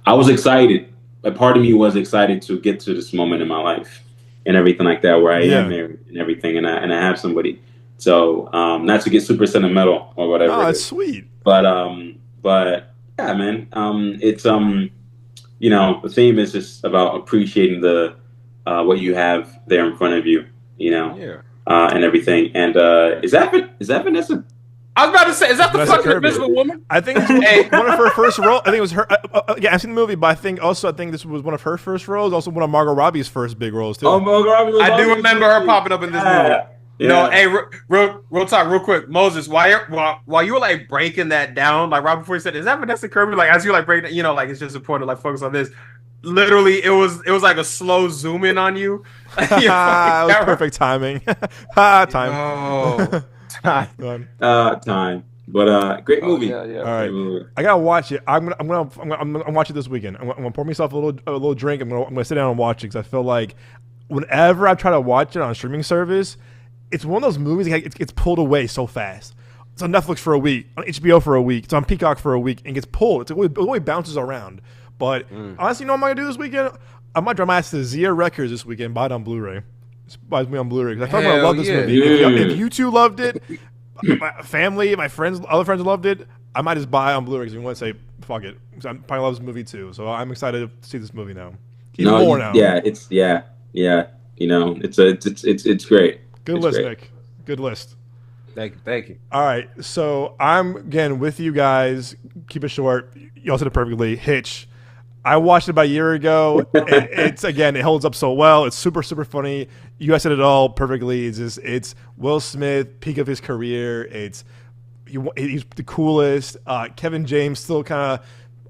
I was excited. A part of me was excited to get to this moment in my life and everything like that, where I am married and everything, and I have somebody. So not to get super sentimental or whatever. Oh, that's sweet. But yeah, man. It's you know, the theme is just about appreciating the what you have there in front of you, you know, and everything. And is that Vanessa? I was about to say, is that the fucking Invisible Woman? I think it's one of her first roles. I think it was her. Yeah, I've seen the movie, but I think this was one of her first roles. Also, one of Margot Robbie's first big roles too. Oh, Margot Robbie! I do remember her popping up in this movie. You know, hey, real talk, real quick, Moses. While you were like breaking that down, like right before you said, "Is that Vanessa Kirby?" Like as you like breaking, you know, like it's just important to like focus on this. Literally, it was like a slow zoom in on you. It was perfect timing. Time. Oh. Time. But great movie. All right, I gotta watch it. I'm gonna watch it this weekend. I'm gonna pour myself a little drink. I'm gonna sit down and watch it because I feel like whenever I try to watch it on a streaming service, it's one of those movies that gets pulled away so fast. It's on Netflix for a week, on HBO for a week, it's on Peacock for a week, and gets pulled. It always bounces around. But honestly, you know what I'm gonna do this weekend? I might drive my ass to Zia Records this weekend, buy it on Blu-ray. Buys me on Blu-ray because I felt like I love this movie. If you two loved it, my family, my friends, other friends loved it, I might just buy on Blu-ray because we want to say fuck it. Because I probably love this movie too, so I'm excited to see this movie now. Even more now. Yeah, it's yeah. You know, it's great. Good list, Nick. Good list. Thank you. All right, so I'm again with you guys. Keep it short. You all said it perfectly. Hitch. I watched it about a year ago. It holds up so well. It's super, super funny. You guys said it all perfectly. It's Will Smith, peak of his career. He's the coolest. Kevin James still kind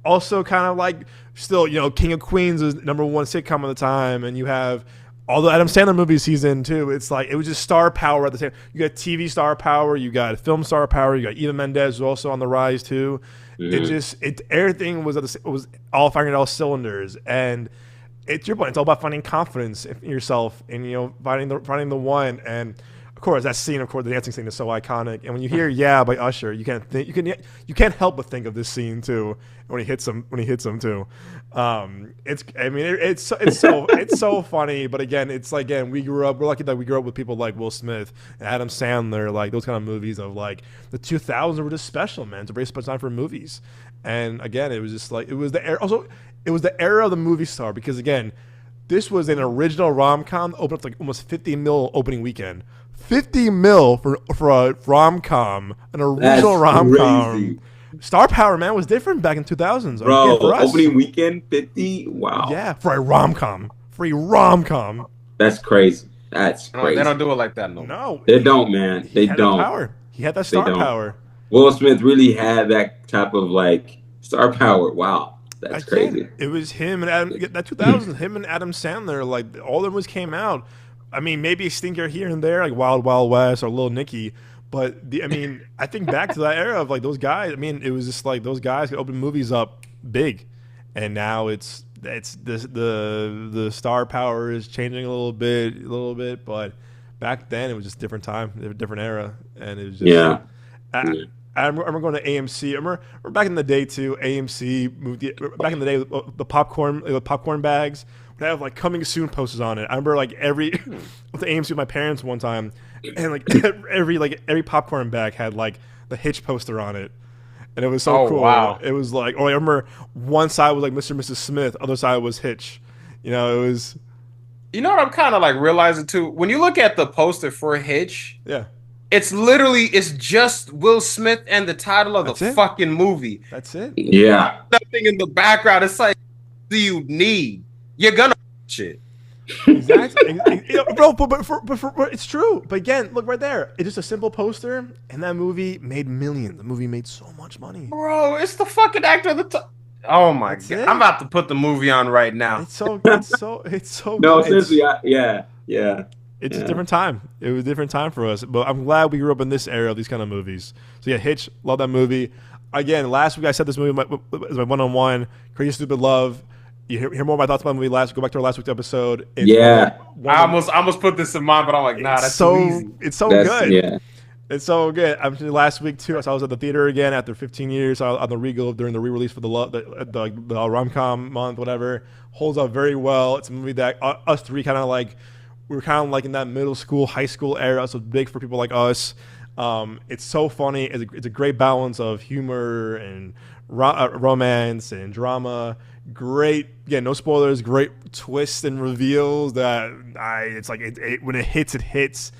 of like still, King of Queens is #1 sitcom at the time, and you have all the Adam Sandler movies he's in too. It's like it was just star power at the same. You got TV star power, you got film star power, you got Eva Mendes who's also on the rise too. Mm-hmm. Everything was all firing at all cylinders, and it's your point. It's all about finding confidence in yourself, and finding the one. And of course, that scene, the dancing scene is so iconic. And when you hear "Yeah" by Usher, you can't help but think of this scene too. When he hits him too, it's so funny. But again, we're lucky that we grew up with people like Will Smith and Adam Sandler, like those kind of movies of like the 2000s were just special, man. It's a very special time for movies. And again, it was just like it was the era of the movie star, because again, this was an original rom-com that opened up like almost 50 mil opening weekend. 50 mil for a rom-com, an original rom-com. Crazy. Star power, man, was different back in 2000s. Bro, for us. Opening weekend, 50? Wow. Yeah, for a rom-com. That's crazy. That's crazy. They don't do it like that no more. No. They don't, man. They don't. Power. He had that star power. Will Smith really had that type of like star power. Wow. That's crazy. It was him and Adam, that 2000s, him and Adam Sandler, like all of them came out. I mean, maybe a stinker here and there, like Wild Wild West or Lil Nicky. But I think back to that era of like those guys. I mean, it was just like those guys could open movies up big, and now it's the star power is changing a little bit. But back then it was just a different time, a different era, and it was just I remember going to AMC. I remember back in the day too. AMC movie back in the day, the popcorn bags would have like coming soon posters on it. I remember like with the AMC with my parents one time, and like every popcorn bag had like the Hitch poster on it, and it was so cool. Wow. It was like, I remember one side was like Mr. and Mrs. Smith, other side was Hitch. It was. You know what I'm kind of like realizing too? When you look at the poster for Hitch, yeah. It's just Will Smith and the title of the fucking movie. That's it. Yeah. Nothing in the background. It's like, do you need? You're gonna watch it. Exactly. Bro, but it's true. But again, look right there. It's just a simple poster, and that movie made millions. The movie made so much money. Bro, it's the fucking actor of the time. Oh my God. I'm about to put the movie on right now. It's so No, seriously, yeah. It's a different time. It was a different time for us. But I'm glad we grew up in this era of these kind of movies. So yeah, Hitch, love that movie. Again, last week I said this movie was my one-on-one, Crazy Stupid Love. You hear more of my thoughts about the movie go back to our last week's episode. I almost put this in mind, but I'm like, nah, that's so easy. It's so good. Yeah. It's so good. Actually, last week too, I was at the theater again after 15 years on the Regal during the re-release for the rom-com month, whatever. Holds up very well. It's a movie that us three we were kind of like in that middle school, high school era, so big for people like us. It's so funny. It's a great balance of humor and romance and drama. Great, no spoilers. Great twists and reveals that when it hits, it hits.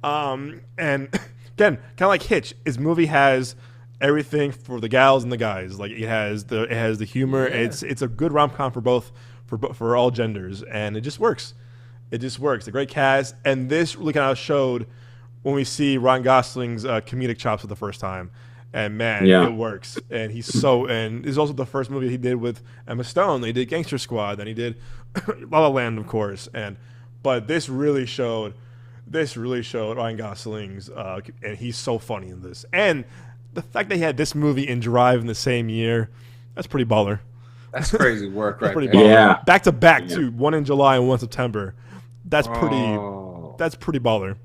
And again, kind of like Hitch, his movie has everything for the gals and the guys. Like it has the humor. Yeah. It's a good rom-com for all genders, and it just works. A great cast, and this really kind of showed when we see Ryan Gosling's comedic chops for the first time. And man, it works. And and it's also the first movie he did with Emma Stone. He did Gangster Squad, then he did La La Land, of course. But this really showed Ryan Gosling's, and he's so funny in this. And the fact that he had this movie and Drive in the same year, that's pretty baller. That's crazy work, right there. Yeah, back to back too. One in July and one in September. That's pretty baller.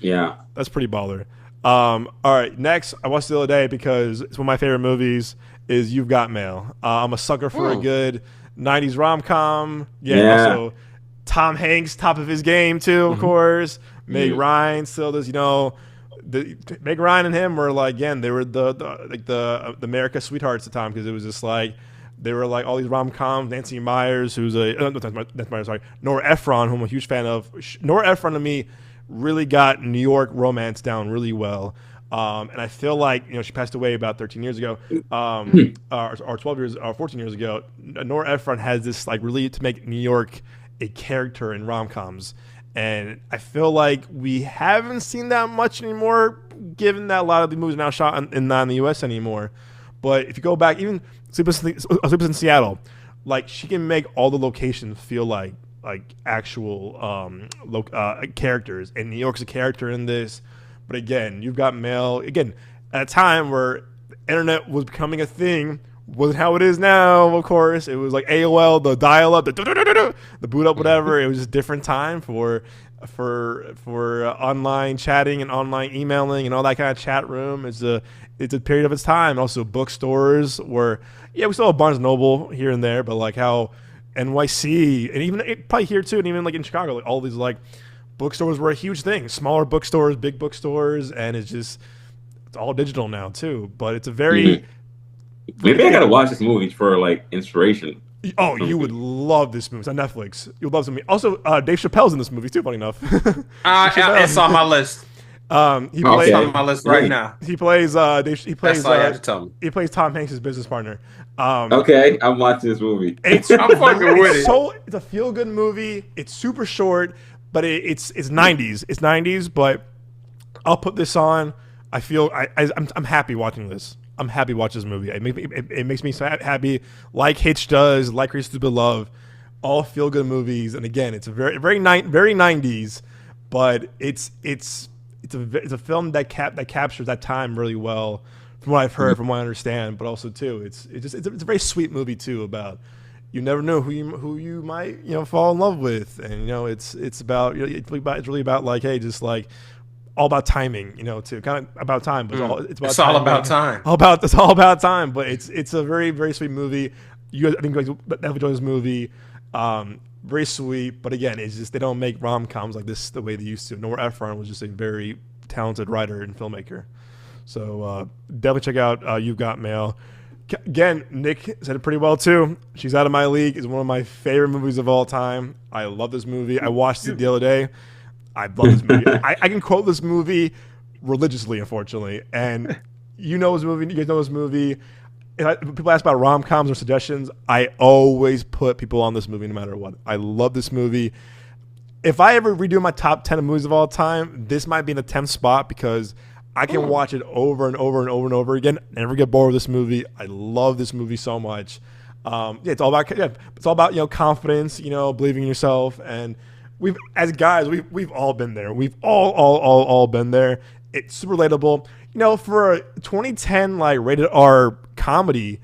Yeah, that's pretty baller. All right, next I watched the other day because it's one of my favorite movies is You've Got Mail. I'm a sucker for a good 90s rom-com. Yeah. Also Tom Hanks, top of his game too, of course. Meg Ryan still does, Meg Ryan and him were they were the America sweethearts at the time, because it was just like they were like all these rom-coms. Nancy Meyers, who's Nora Ephron, who I'm a huge fan of. Nora Ephron to me really got New York romance down really well. And I feel like she passed away about 13 years ago, or 12 years, or 14 years ago. Nora Ephron has this like really to make New York a character in rom-coms, and I feel like we haven't seen that much anymore, given that a lot of the movies are now shot not in the U.S. anymore. But if you go back, even Sleepless in Seattle, like she can make all the locations feel like actual characters, and New York's a character in this. But again, you've got Mel again at a time where the internet was becoming a thing. Wasn't how it is now, of course. It was like AOL, the dial-up, the boot up, whatever. It was just a different time for online chatting and online emailing and all that kind of chat room. It's a period of its time. Also, bookstores were we still have Barnes and Noble here and there, but like how NYC and even probably here too, and even like in Chicago, like all these like bookstores were a huge thing. Smaller bookstores, big bookstores, and it's all digital now too. But it's a very maybe I gotta watch this movie for like inspiration. Oh, you would love this movie. It's on Netflix. You'll love this movie. Also, Dave Chappelle's in this movie too. Funny enough, it's on my list. He plays on my list right now. He plays he plays That's all you have to tell me. He plays Tom Hanks' business partner. Okay, I'm watching this movie. I'm fucking with it. It's a feel good movie. It's super short, but it's 90s. It's 90s, but I'll put this on. I feel I'm happy watching this. I'm happy watching this movie. It makes me so happy, like Hitch does, like Crazy Stupid Love, all feel good movies. And again, it's a very 90s, but it's a film that captures that time really well, from what I've heard, from what I understand. But also too, it's a very sweet movie too, about you never know who you might fall in love with, and it's really about like, hey, just like all about timing, too, kind of about time, but it's all about time. It's all about time, but it's a very, very sweet movie. You guys, I think, definitely enjoy this movie. Very sweet, but again, it's just they don't make rom-coms like this the way they used to. Nora Ephron was just a very talented writer and filmmaker. So definitely check out You've Got Mail. Again, Nick said it pretty well too. She's Out of My League is one of my favorite movies of all time. I love this movie. I watched it the other day. I love this movie. I can quote this movie religiously, unfortunately. And you know this movie. You guys know this movie. If people ask about rom-coms or suggestions, I always put people on this movie no matter what. I love this movie. If I ever redo my top 10 of movies of all time, this might be in the 10th spot, because I can watch it over and over and over and over again. Never get bored with this movie. I love this movie so much. It's all about confidence, believing in yourself, and as guys, we've all been there. We've all been there. It's super relatable. For a 2010 like rated R comedy,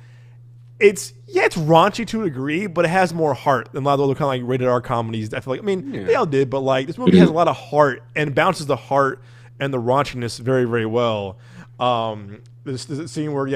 it's raunchy to a degree, but it has more heart than a lot of other kind of like rated R comedies. I feel like, they all did, but like this movie has a lot of heart and balances the heart and the raunchiness very, very well. There's a scene where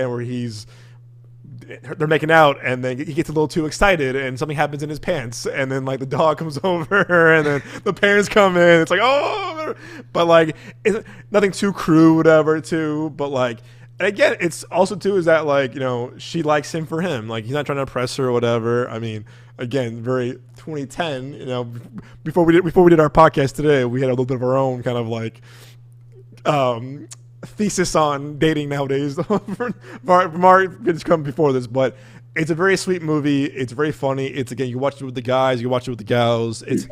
they're making out, and then he gets a little too excited, and something happens in his pants, and then like the dog comes over, and then the parents come in. It's like, oh, but like it's nothing too crude, whatever, too. But like, and again, it's also too is that like she likes him for him, like he's not trying to impress her or whatever. I mean, again, very 2010. Before we did our podcast today, we had a little bit of our own kind of like thesis on dating nowadays. Mark just come before this, but it's a very sweet movie. It's very funny. It's, again, you watch it with the guys, you watch it with the gals. It's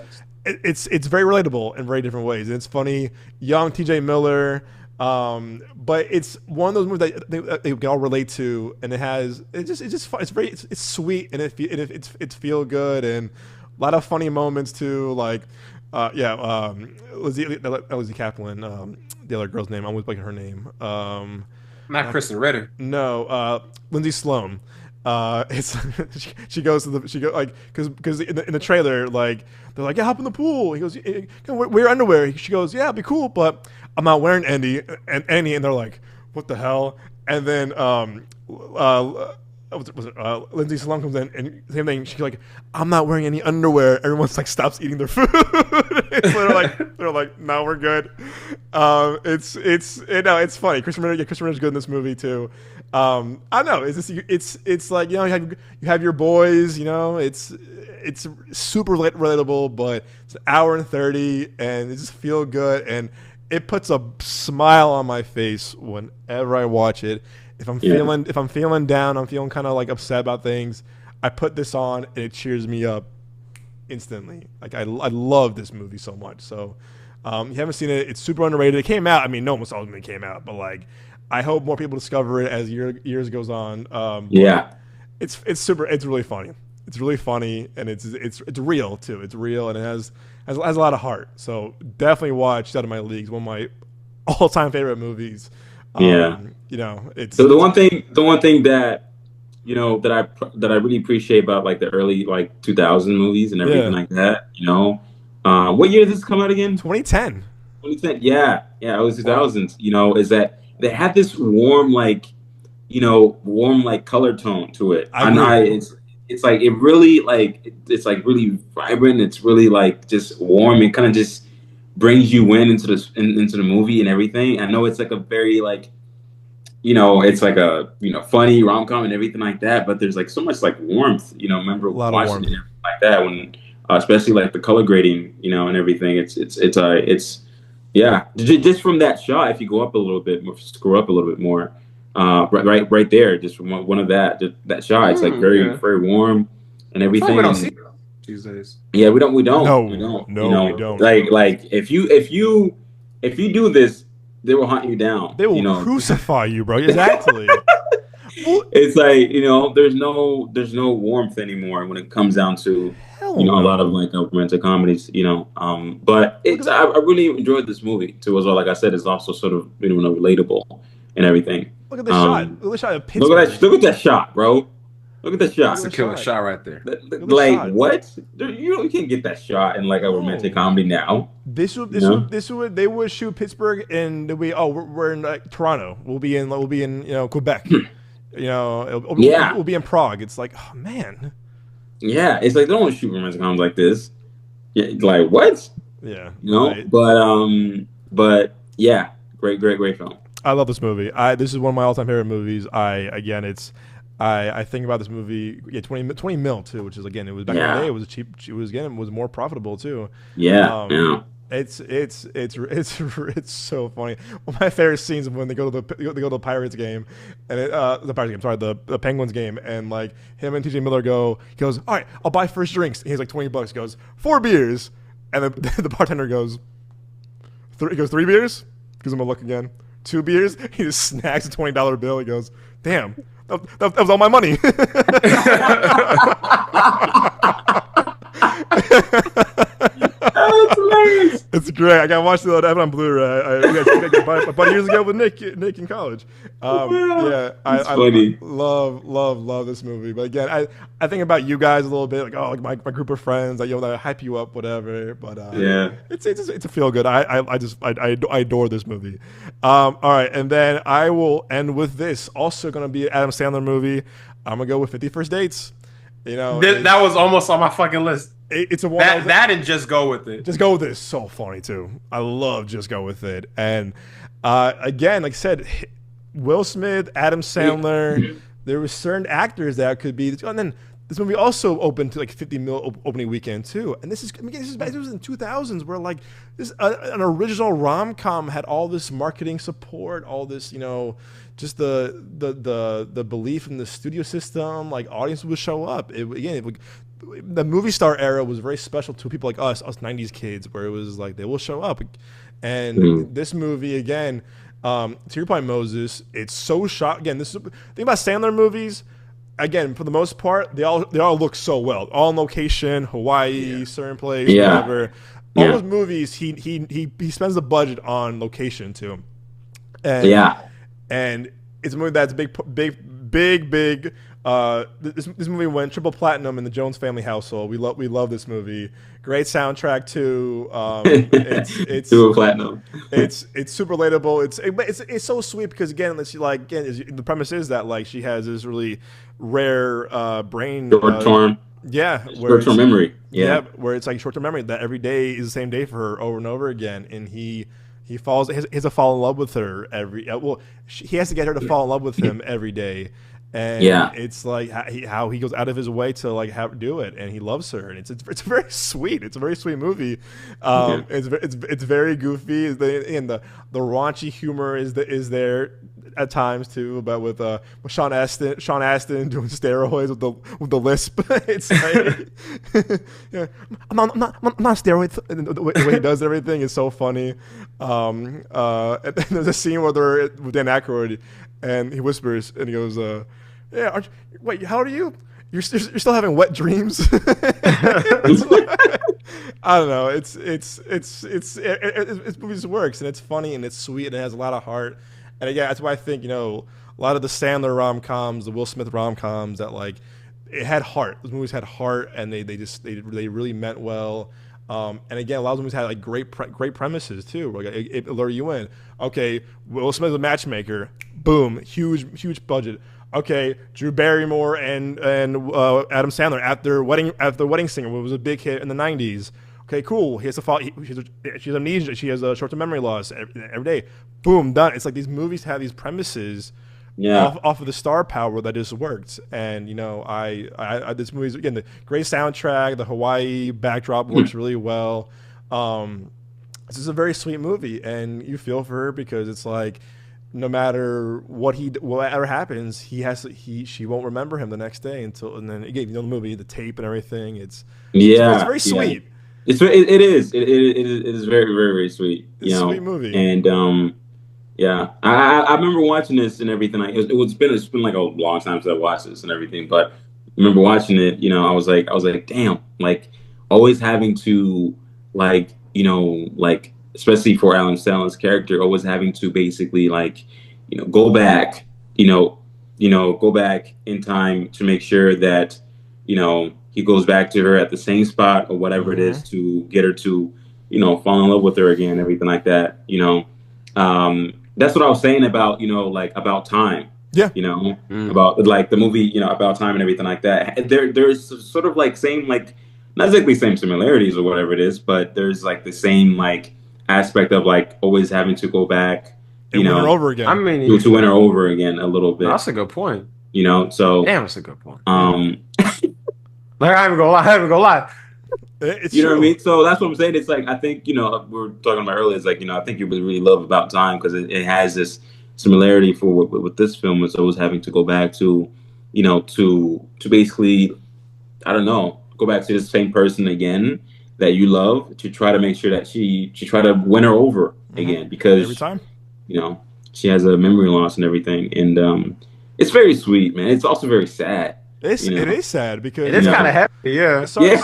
very relatable in very different ways. And it's funny. Young TJ Miller, but it's one of those movies that they can all relate to, and it's just fun. It's sweet, and it's feel good, and a lot of funny moments too. Like Lizzie Kaplan, the other girl's name. I'm always blanking her name. Not Kristen Ritter. No, Lindsay Sloan. It's she goes because in the trailer, like they're like, yeah, hop in the pool. He goes, wear underwear. She goes, yeah, it'd be cool, but I'm not wearing any, and they're like, what the hell? And then Lindsay Sloan comes in, and same thing. She's like, I'm not wearing any underwear. Everyone's like stops eating their food. they're like, no, we're good. It's funny. Kristen Ritter's good in this movie too. I don't know. It's like you have your boys. It's super relatable, but it's an hour and 30, and it just feel good, and it puts a smile on my face whenever I watch it. If I'm feeling down, I'm feeling kind of like upset about things, I put this on and it cheers me up instantly. Like I love this movie so much. So you haven't seen it, it's super underrated. It came out, I mean, no one saw it when it came out, but like I hope more people discover it as years goes on. It's really funny. It's really funny, and it's real too. It's real, and it has a lot of heart. So definitely watch Out of My League. It's one of my all-time favorite movies. It's so the one thing that that I really appreciate about like the early like 2000 movies and everything like that. What year did this come out again? 2010. 2010. Yeah, it was 2000s. Is that they had this warm color tone to it. It's like it really it's like really vibrant. It's really like just warm. It kind of just brings you into the movie and everything. I know it's like a very like it's like a funny rom-com and everything like that, but there's like so much like warmth. Remember watching it like that when especially like the color grading and everything. It's just from that shot. If you go up a little bit, scroll up a little bit more. Right there, just one of that shot. It's like very warm and everything. We don't see them these days. Yeah, we don't. No, we don't. we don't. Like if you do this, they will hunt you down. They will crucify you, bro. Exactly. It's like there's no warmth anymore when it comes down to a lot of like romantic comedies. But I really enjoyed this movie too. As well, like I said, it's also sort of relatable and everything. Look at the shot. Look at the shot of Pittsburgh. Look at that shot, bro. Look at that shot. That's a killer shot right there. Like what? You can't get that shot in like a romantic comedy now. They would shoot Pittsburgh and we're in Toronto. We'll be in Quebec. We'll be in Prague. It's like, oh man. Yeah, it's like they don't want to shoot romantic comedies like this. Yeah, like what? Yeah. Right. But yeah, great film. I love this movie. This is one of my all-time favorite movies. I think about this movie. 20 mil too, which is again, it was back in the day. It was cheap. It was more profitable too. It's so funny. One of my favorite scenes is when they go to the Pirates game, and the Penguins game, and like him and TJ Miller he goes, all right, I'll buy first drinks. And he's like $20. He goes 4 beers, and the bartender goes 3 beers. Gives him a look again. 2 beers. He just snags a $20 bill. He goes, damn, that was all my money. That's hilarious. It's great. I got watched it on Blu-ray. I got about years ago with Nick in college. I love this movie. But again, I think about you guys a little bit, like my group of friends, like that hype you up, whatever. But it's a feel good. I adore this movie. All right, and then I will end with this. Also going to be an Adam Sandler movie. I'm gonna go with 50 First Dates. That was almost on my fucking list. It's a one that and Just Go With It. Just Go With It is so funny too. I love Just Go With It. And again, like I said, Will Smith, Adam Sandler, there were certain actors that could be. And then this movie also opened to like 50 mil opening weekend too. And this was in 2000s where like this an original rom-com had all this marketing support, all this just the belief in the studio system. Like audience would show up. The movie star era was very special to people like us 90s kids, where it was like they will show up. And this movie, again, to your point, Moses, it's so shot. Again, this is the thing about Sandler movies. Again, for the most part, they all look so well, all on location, Hawaii, certain place, whatever. All those movies, he spends the budget on location too. And it's a movie that's big. This movie went triple platinum in the Jones family household. We love this movie. Great soundtrack too. It's super platinum. It's super relatable. It's so sweet because the premise is that like she has this really rare brain short-term memory. Where it's like short-term memory that every day is the same day for her over and over again, and he has to fall in love with her he has to get her to fall in love with him every day. And it's like how he goes out of his way to like do it, and he loves her, and it's very sweet. It's a very sweet movie. It's very goofy. And the raunchy humor is there at times too, but with Sean Astin doing steroids with the lisp. It's like yeah, I'm not steroids. The way he does everything is so funny. And there's a scene where they're with Dan Aykroyd, and he whispers, and he goes, "Yeah, wait, how old are you? You're still having wet dreams." I don't know. It's movies works, and it's funny, and it's sweet, and it has a lot of heart. And again, that's why I think, a lot of the Sandler rom-coms, the Will Smith rom-coms, that like it had heart. Those movies had heart, and they really meant well. And again, a lot of movies had like great premises too. Like it lure you in. Okay, Will Smith is a matchmaker. Boom, huge budget. Okay, Drew Barrymore and Adam Sandler at their wedding singer, which was a big hit in the '90s. Okay, cool. He has to follow. She has amnesia. She has a short-term memory loss every day. Boom, done. It's like these movies have these premises off of the star power that just worked. And I this movie's, again, the great soundtrack, the Hawaii backdrop works really well. This is a very sweet movie, and you feel for her because it's like, no matter whatever happens, she won't remember him the next day and then again, the movie, the tape and everything. It's very sweet. It is. It is very, very, very sweet. It's a sweet movie. And I remember watching this and everything. It's been like a long time since I watched this and everything. But I remember watching it. I was like, damn, like always having to especially for Alan Sandler's character, always having to basically go back, go back in time to make sure that he goes back to her at the same spot or whatever it is to get her to, fall in love with her again, everything like that. That's what I was saying about, about time. Yeah. About like the movie, about time and everything like that. There's sort of like same, like, not exactly same similarities or whatever it is, but there's like the same like aspect of like always having to go back, win her over again. I mean, to win her over again a little bit. That's a good point. So damn, that's a good point. Like, I haven't gonna lie. It's you know true. what I mean? So that's what I'm saying. It's like, I think, we were talking about earlier, it's like, I think you really love About Time because it has this similarity for with this film. It's always having to go back to, to basically, I don't know, go back to the same person again that you love to try to make sure that she try to win her over again, because every time, she has a memory loss and everything. And it's very sweet, man. It's also very sad. It is sad because it is kind of heavy, yeah. So How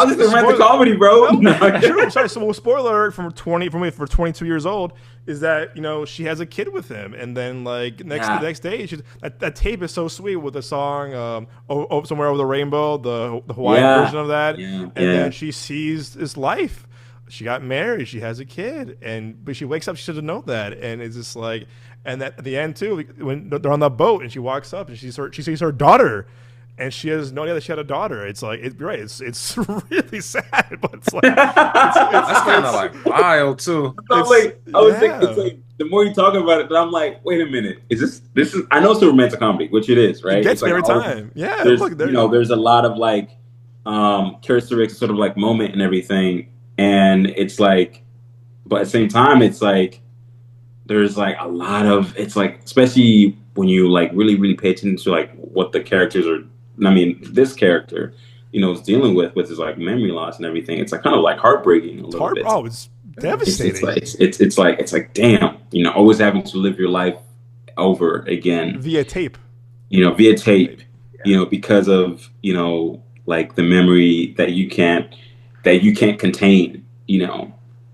is this a romantic comedy, bro? No. True. Sorry. So, spoiler alert for 22 years old is that she has a kid with him, and then like the next day, that tape is so sweet with the song "Somewhere Over the Rainbow," the Hawaiian version of that, and then she sees his life. She got married. She has a kid, but she wakes up. She doesn't know that, and it's just like. And at the end too, when they're on the boat and she walks up and she sees her daughter, and she has no idea that she had a daughter. It's like you're right. It's really sad, but it's like that's kind of like wild too. I was thinking, it's like the more you talk about it, I'm like, wait a minute, is this is? I know it's a romantic comedy, which it is, right? It gets me every time. Yeah, there's a lot of like characteristics, sort of like moment and everything, and it's like, but at the same time, it's like. There's like a lot of, it's like, especially when you like really, really pay attention to like what the characters are, I mean, this character, is dealing with his like memory loss and everything. It's like kind of like heartbreaking a little bit. Oh, it's devastating. It's like, damn, always having to live your life over again. Via tape. Because of, like the memory that you can't contain,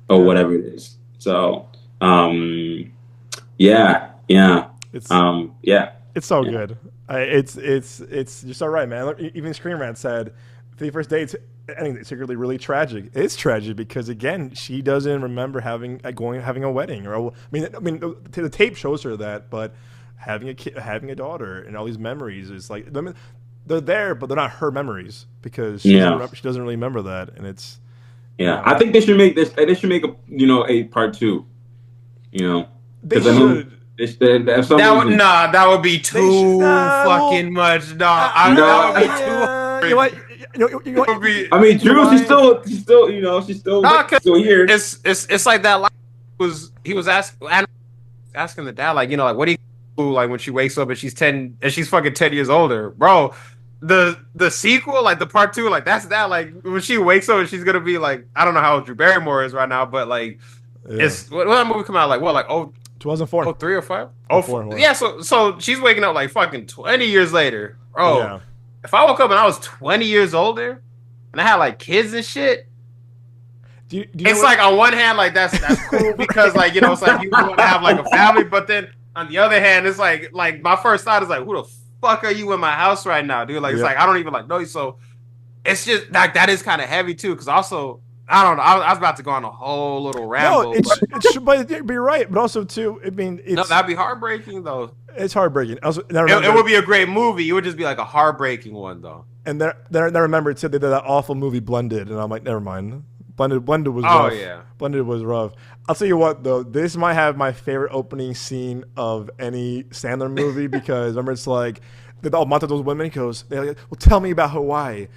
or whatever it is. So, it's so good. It's just all right, man. Even Screen Rant said the first date's ending secretly really tragic. It's tragic because again, she doesn't remember having a wedding, or I mean, the tape shows her that, but having a kid, having a daughter, and all these memories is like they're there, but they're not her memories because she doesn't really remember that, and it's I think they should make this. They should make a part 2. They should. That would be too fucking much. That would be too. You know what? I mean, Drew, she's still here. It's like that. He was asking the dad, like, like, what do you do, like, when she wakes up and she's 10 and she's fucking 10 years older, bro. The sequel, like the part 2, like that's that, like when she wakes up and she's gonna be like, I don't know how old Drew Barrymore is right now, but like, it's what that movie come out like 2004, 03 or 5, 04. Yeah, so she's waking up like fucking 20 years later, bro. Yeah. If I woke up and I was 20 years older and I had like kids and shit, do you it's like on one hand, like that's cool because like, it's like you want to have like a family, but then on the other hand, it's like my first thought is like, who the fuck are you in my house right now, dude? Like, it's like I don't even like know you, so it's just like that is kind of heavy too. Because also, I don't know, I was about to go on a whole little ramble. No, but you're right. But also too, I mean, that'd be heartbreaking though. It's heartbreaking. Also, it would be a great movie. It would just be like a heartbreaking one though. And then I remember too, they did that awful movie Blended, and I'm like, never mind. Blended was rough. Oh yeah, Blended was rough. I'll tell you what though, this might have my favorite opening scene of any Sandler movie because remember it's like all month of those women goes, they're like, well, tell me about Hawaii.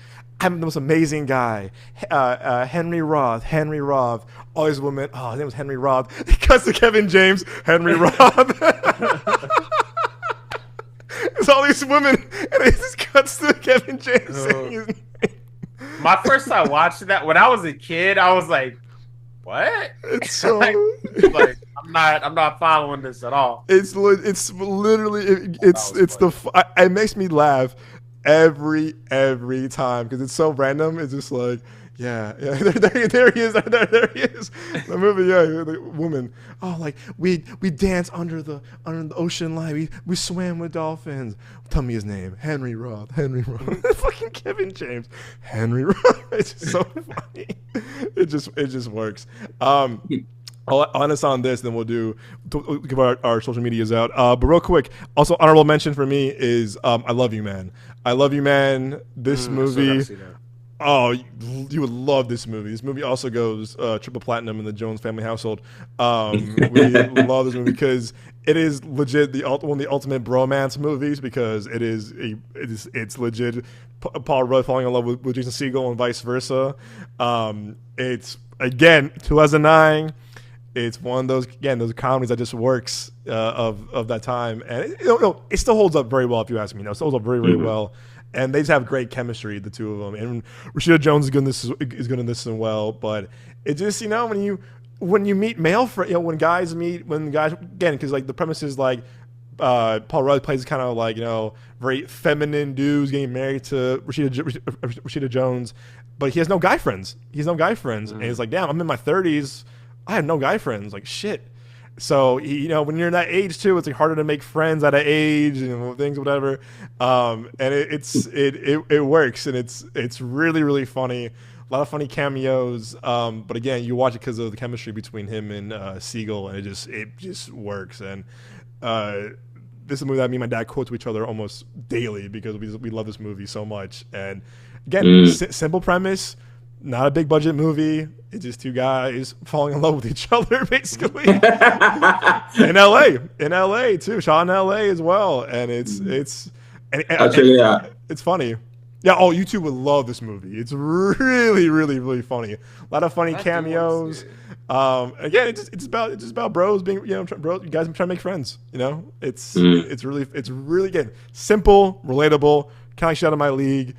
I'm the most amazing guy. Henry Roth. All these women. Oh, his name was Henry Roth. He cuts to Kevin James. Henry Roth. It's all these women, and it just cuts to Kevin James saying his name. My first time watching that, when I was a kid, I was like, "What?" It's so like I'm not following this at all. It's literally it makes me laugh every time because it's so random. It's just like, yeah, there he is, there he is. The movie, the woman. Oh, like we dance under the ocean line. We swam with dolphins. Tell me his name, Henry Roth. Fucking Kevin James, Henry Roth. It's just so funny. It just works. I'll end us on this, then we'll give our social medias out. But real quick, also honorable mention for me is I Love You, Man. I Love You, Man. This movie. Oh, you would love this movie. This movie also goes triple platinum in the Jones family household. We love this movie because it is legit one of the ultimate bromance movies because it's legit Paul Rudd falling in love with Jason Segel and vice versa. It's again 2009. It's one of those comedies that just works of that time, and it still holds up very well if you ask me. It still holds up very, very well, and they just have great chemistry, the two of them. And Rashida Jones is good in this as well. But it just when you meet male friends, when guys again, because like the premise is like Paul Rudd plays kind of like very feminine dudes getting married to Rashida Jones, but he has no guy friends. And he's like, damn, I'm in my 30s. I have no guy friends. Like shit. So when you're in that age too, it's like harder to make friends at that age and things, whatever. And it works, and it's really, really funny. A lot of funny cameos. But again, you watch it because of the chemistry between him and Segel, and it just works. And this is a movie that me and my dad quote to each other almost daily because we love this movie so much. And again, simple premise. Not a big budget movie. It's just two guys falling in love with each other, basically. in LA too. Shot in LA as well, and I'll check it out. It's funny. Yeah. Oh, you two would love this movie. It's really, really, really funny. A lot of funny cameos. Again, it's about bros being bros. You guys are trying to make friends. It's really good. Simple, relatable. Kind of like shit out of my league.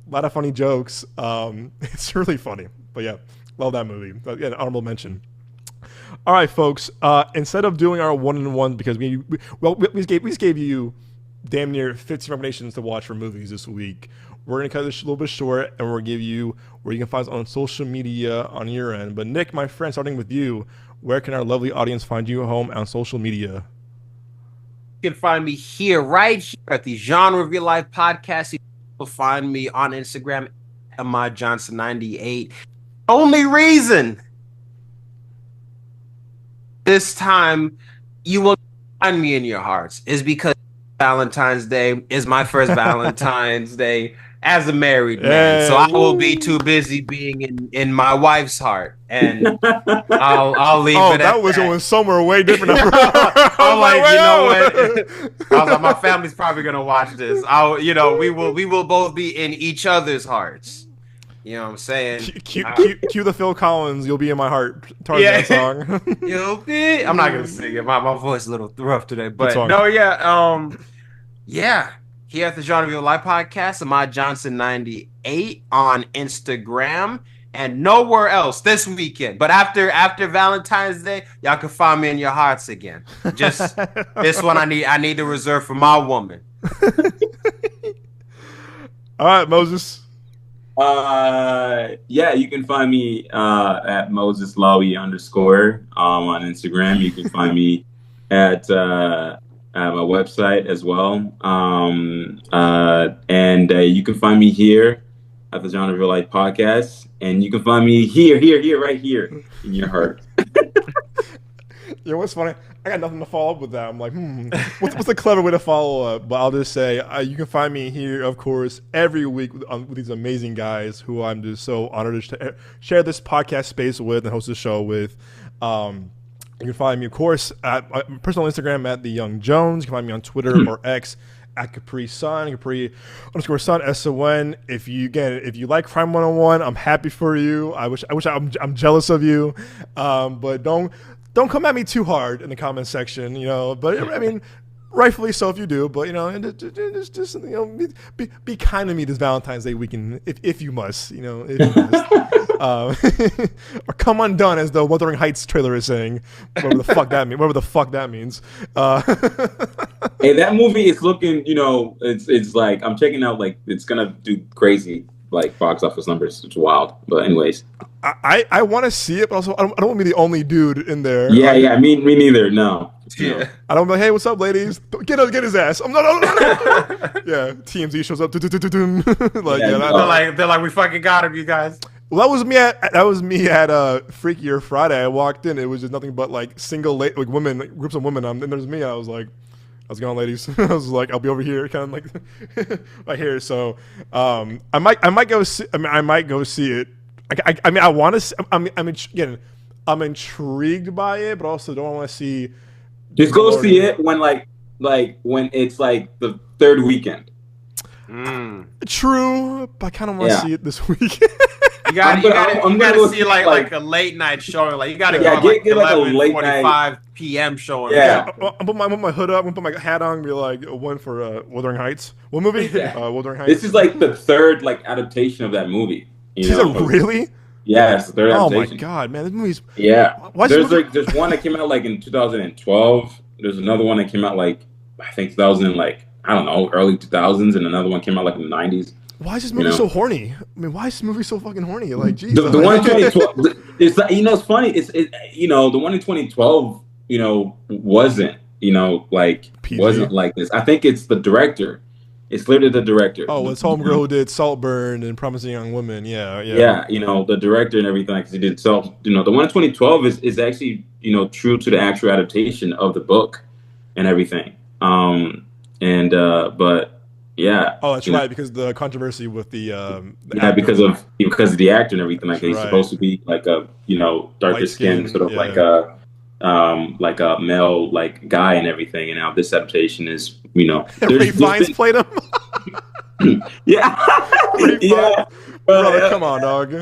A lot of funny jokes. It's really funny. But yeah, love that movie. But yeah, an honorable mention. All right, folks. Instead of doing our one-on-one, because we just gave you damn near 15 recommendations to watch for movies this week. We're going to cut this a little bit short, and we're going to give you where you can find us on social media on your end. But Nick, my friend, starting with you, where can our lovely audience find you at home on social media? You can find me right here at the Genre of Your Life podcast. You can find me on Instagram, AhmadJohnson98. Only reason this time you will find me in your hearts is because Valentine's Day is my first Valentine's Day. as a married man, so I will be too busy being in my wife's heart, and I'll leave it at that. Oh, that was going somewhere way different. I'm like, you know what? I was like, my family's probably gonna watch this. We will both be in each other's hearts. You know what I'm saying? Cue the Phil Collins, "You'll Be in My Heart" Tarzan song. You'll be. I'm not gonna sing it. My voice is a little rough today, but no, yeah, yeah. Here at the Genre Reveal Live Podcast, Ahmad Johnson 98 on Instagram and nowhere else this weekend. But after Valentine's Day, y'all can find me in your hearts again. Just this one, I need to reserve for my woman. All right, Moses. Yeah, you can find me at MosesLawi_ on Instagram. You can find me at my website as well. And you can find me here at the Genre Reveal Live Podcast. And you can find me here, right here in your heart. You know what's funny? I got nothing to follow up with that. I'm like, what's the clever way to follow up? But I'll just say you can find me here, of course, every week with these amazing guys who I'm just so honored to share this podcast space with and host the show with. You can find me, of course, at my personal Instagram at The Young Jones. You can find me on Twitter or X at Capri Sun, Capri_Sun, SON. If you like Crime 101, I'm happy for you. I'm jealous of you. But don't come at me too hard in the comment section, But I mean, rightfully so if you do. But just be kind to me this Valentine's Day weekend if you must, If you must. Or come undone, as the Wuthering Heights trailer is saying, whatever the fuck that means. Hey, that movie is looking, it's like I'm checking out, like it's gonna do crazy, like box office numbers. It's wild. But anyways, I want to see it, but also I don't want to be the only dude in there. Yeah, me neither. No. Yeah. I don't be like, hey, what's up, ladies? Get his ass. I'm not. Yeah, TMZ shows up. They're like, we fucking got him, you guys. Well, that was me at Freakier Friday. I walked in, it was just nothing but like women, like groups of women. And there's me. I was like, how's it going, ladies? I was like, I'll be over here, kind of like right here. So I might go see. I might go see it. I mean, I want to. I'm intrigued by it, but also don't want to see. Just go see it when when it's like the third weekend. True, but I kind of want to see it this weekend. You gotta see like a late night showing. Like you gotta go get like 11:45 p.m. showing. Yeah, I'll put my hood up, I'll put my hat on, and be like one for Wuthering Heights. What movie? Wuthering Heights. This is like the third adaptation of that movie. Is it really? Yeah, it's the third adaptation. Oh my god, man, this movie's There's one that came out in 2012. There's another one that came out I think 2000 early 2000s, and another one came out in the 90s. Why is this movie so horny? I mean, why is this movie so fucking horny? Like, geez. The one in 2012, it's it's funny. The one in 2012, wasn't wasn't like this. I think it's the director. It's literally the director. Oh, it's homegirl who did Saltburn and Promising Young Woman. Yeah. Yeah, the director and everything, because he did the one in 2012 is actually true to the actual adaptation of the book and everything. But yeah. Oh, that's right, because the controversy with the because of the actor and everything. Like he's supposed to be like a darker skin, sort of like a male guy and everything, and now this adaptation is Ray Fiennes played him. Yeah. Yeah. Brother, come on, dog.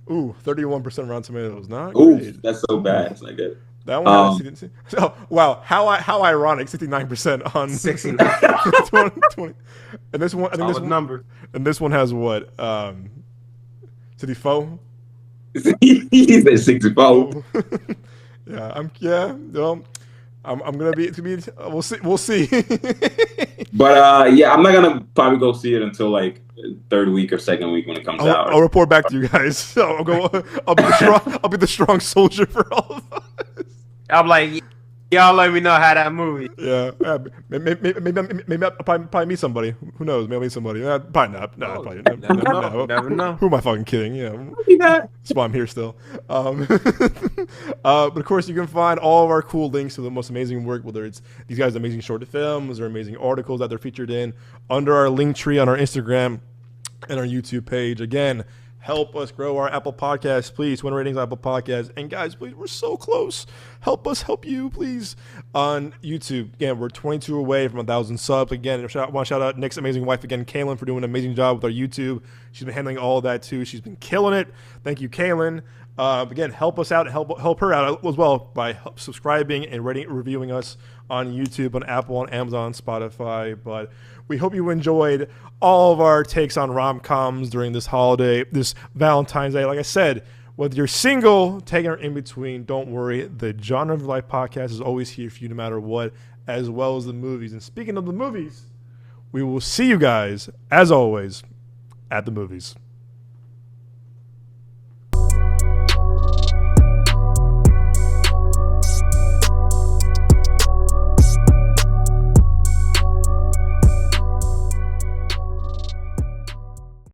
Ooh, 31% Rotten Tomatoes. Not great. That's so bad. It's not good. That one. Oh, wow. How ironic. 69% on 69. 20. And this one, I think this number. And this one has what? City Foe. He's at 64. I'm gonna be. We'll see. But I'm not gonna probably go see it until third week or second week when it comes out. I'll report back to you guys. So I'll be the strong soldier for all of us. I'm like, y'all let me know how that movie. Yeah. Maybe I'll probably meet somebody. Who knows? Maybe I'll meet somebody. Probably not. No, probably no. Never know. Who am I fucking kidding? That's why I'm here still. But of course, you can find all of our cool links to the most amazing work, whether it's these guys' amazing short films or amazing articles that they're featured in, under our link tree on our Instagram and our YouTube page. Again, help us grow our Apple Podcasts, please. 20 ratings on Apple Podcasts. And guys, please, we're so close. Help us help you, please, on YouTube. Again, we're 22 away from 1,000 subs. Again, I want to shout out Nick's amazing wife again, Kaylin, for doing an amazing job with our YouTube. She's been handling all of that too. She's been killing it. Thank you, Kaylin. Again, help us out, help her out as well by subscribing and reviewing us on YouTube, on Apple, on Amazon, Spotify. But we hope you enjoyed all of our takes on rom-coms during this holiday, this Valentine's Day. Like I said, whether you're single, taking or in between, don't worry. The Genre of Life podcast is always here for you no matter what, as well as the movies. And speaking of the movies, we will see you guys, as always, at the movies.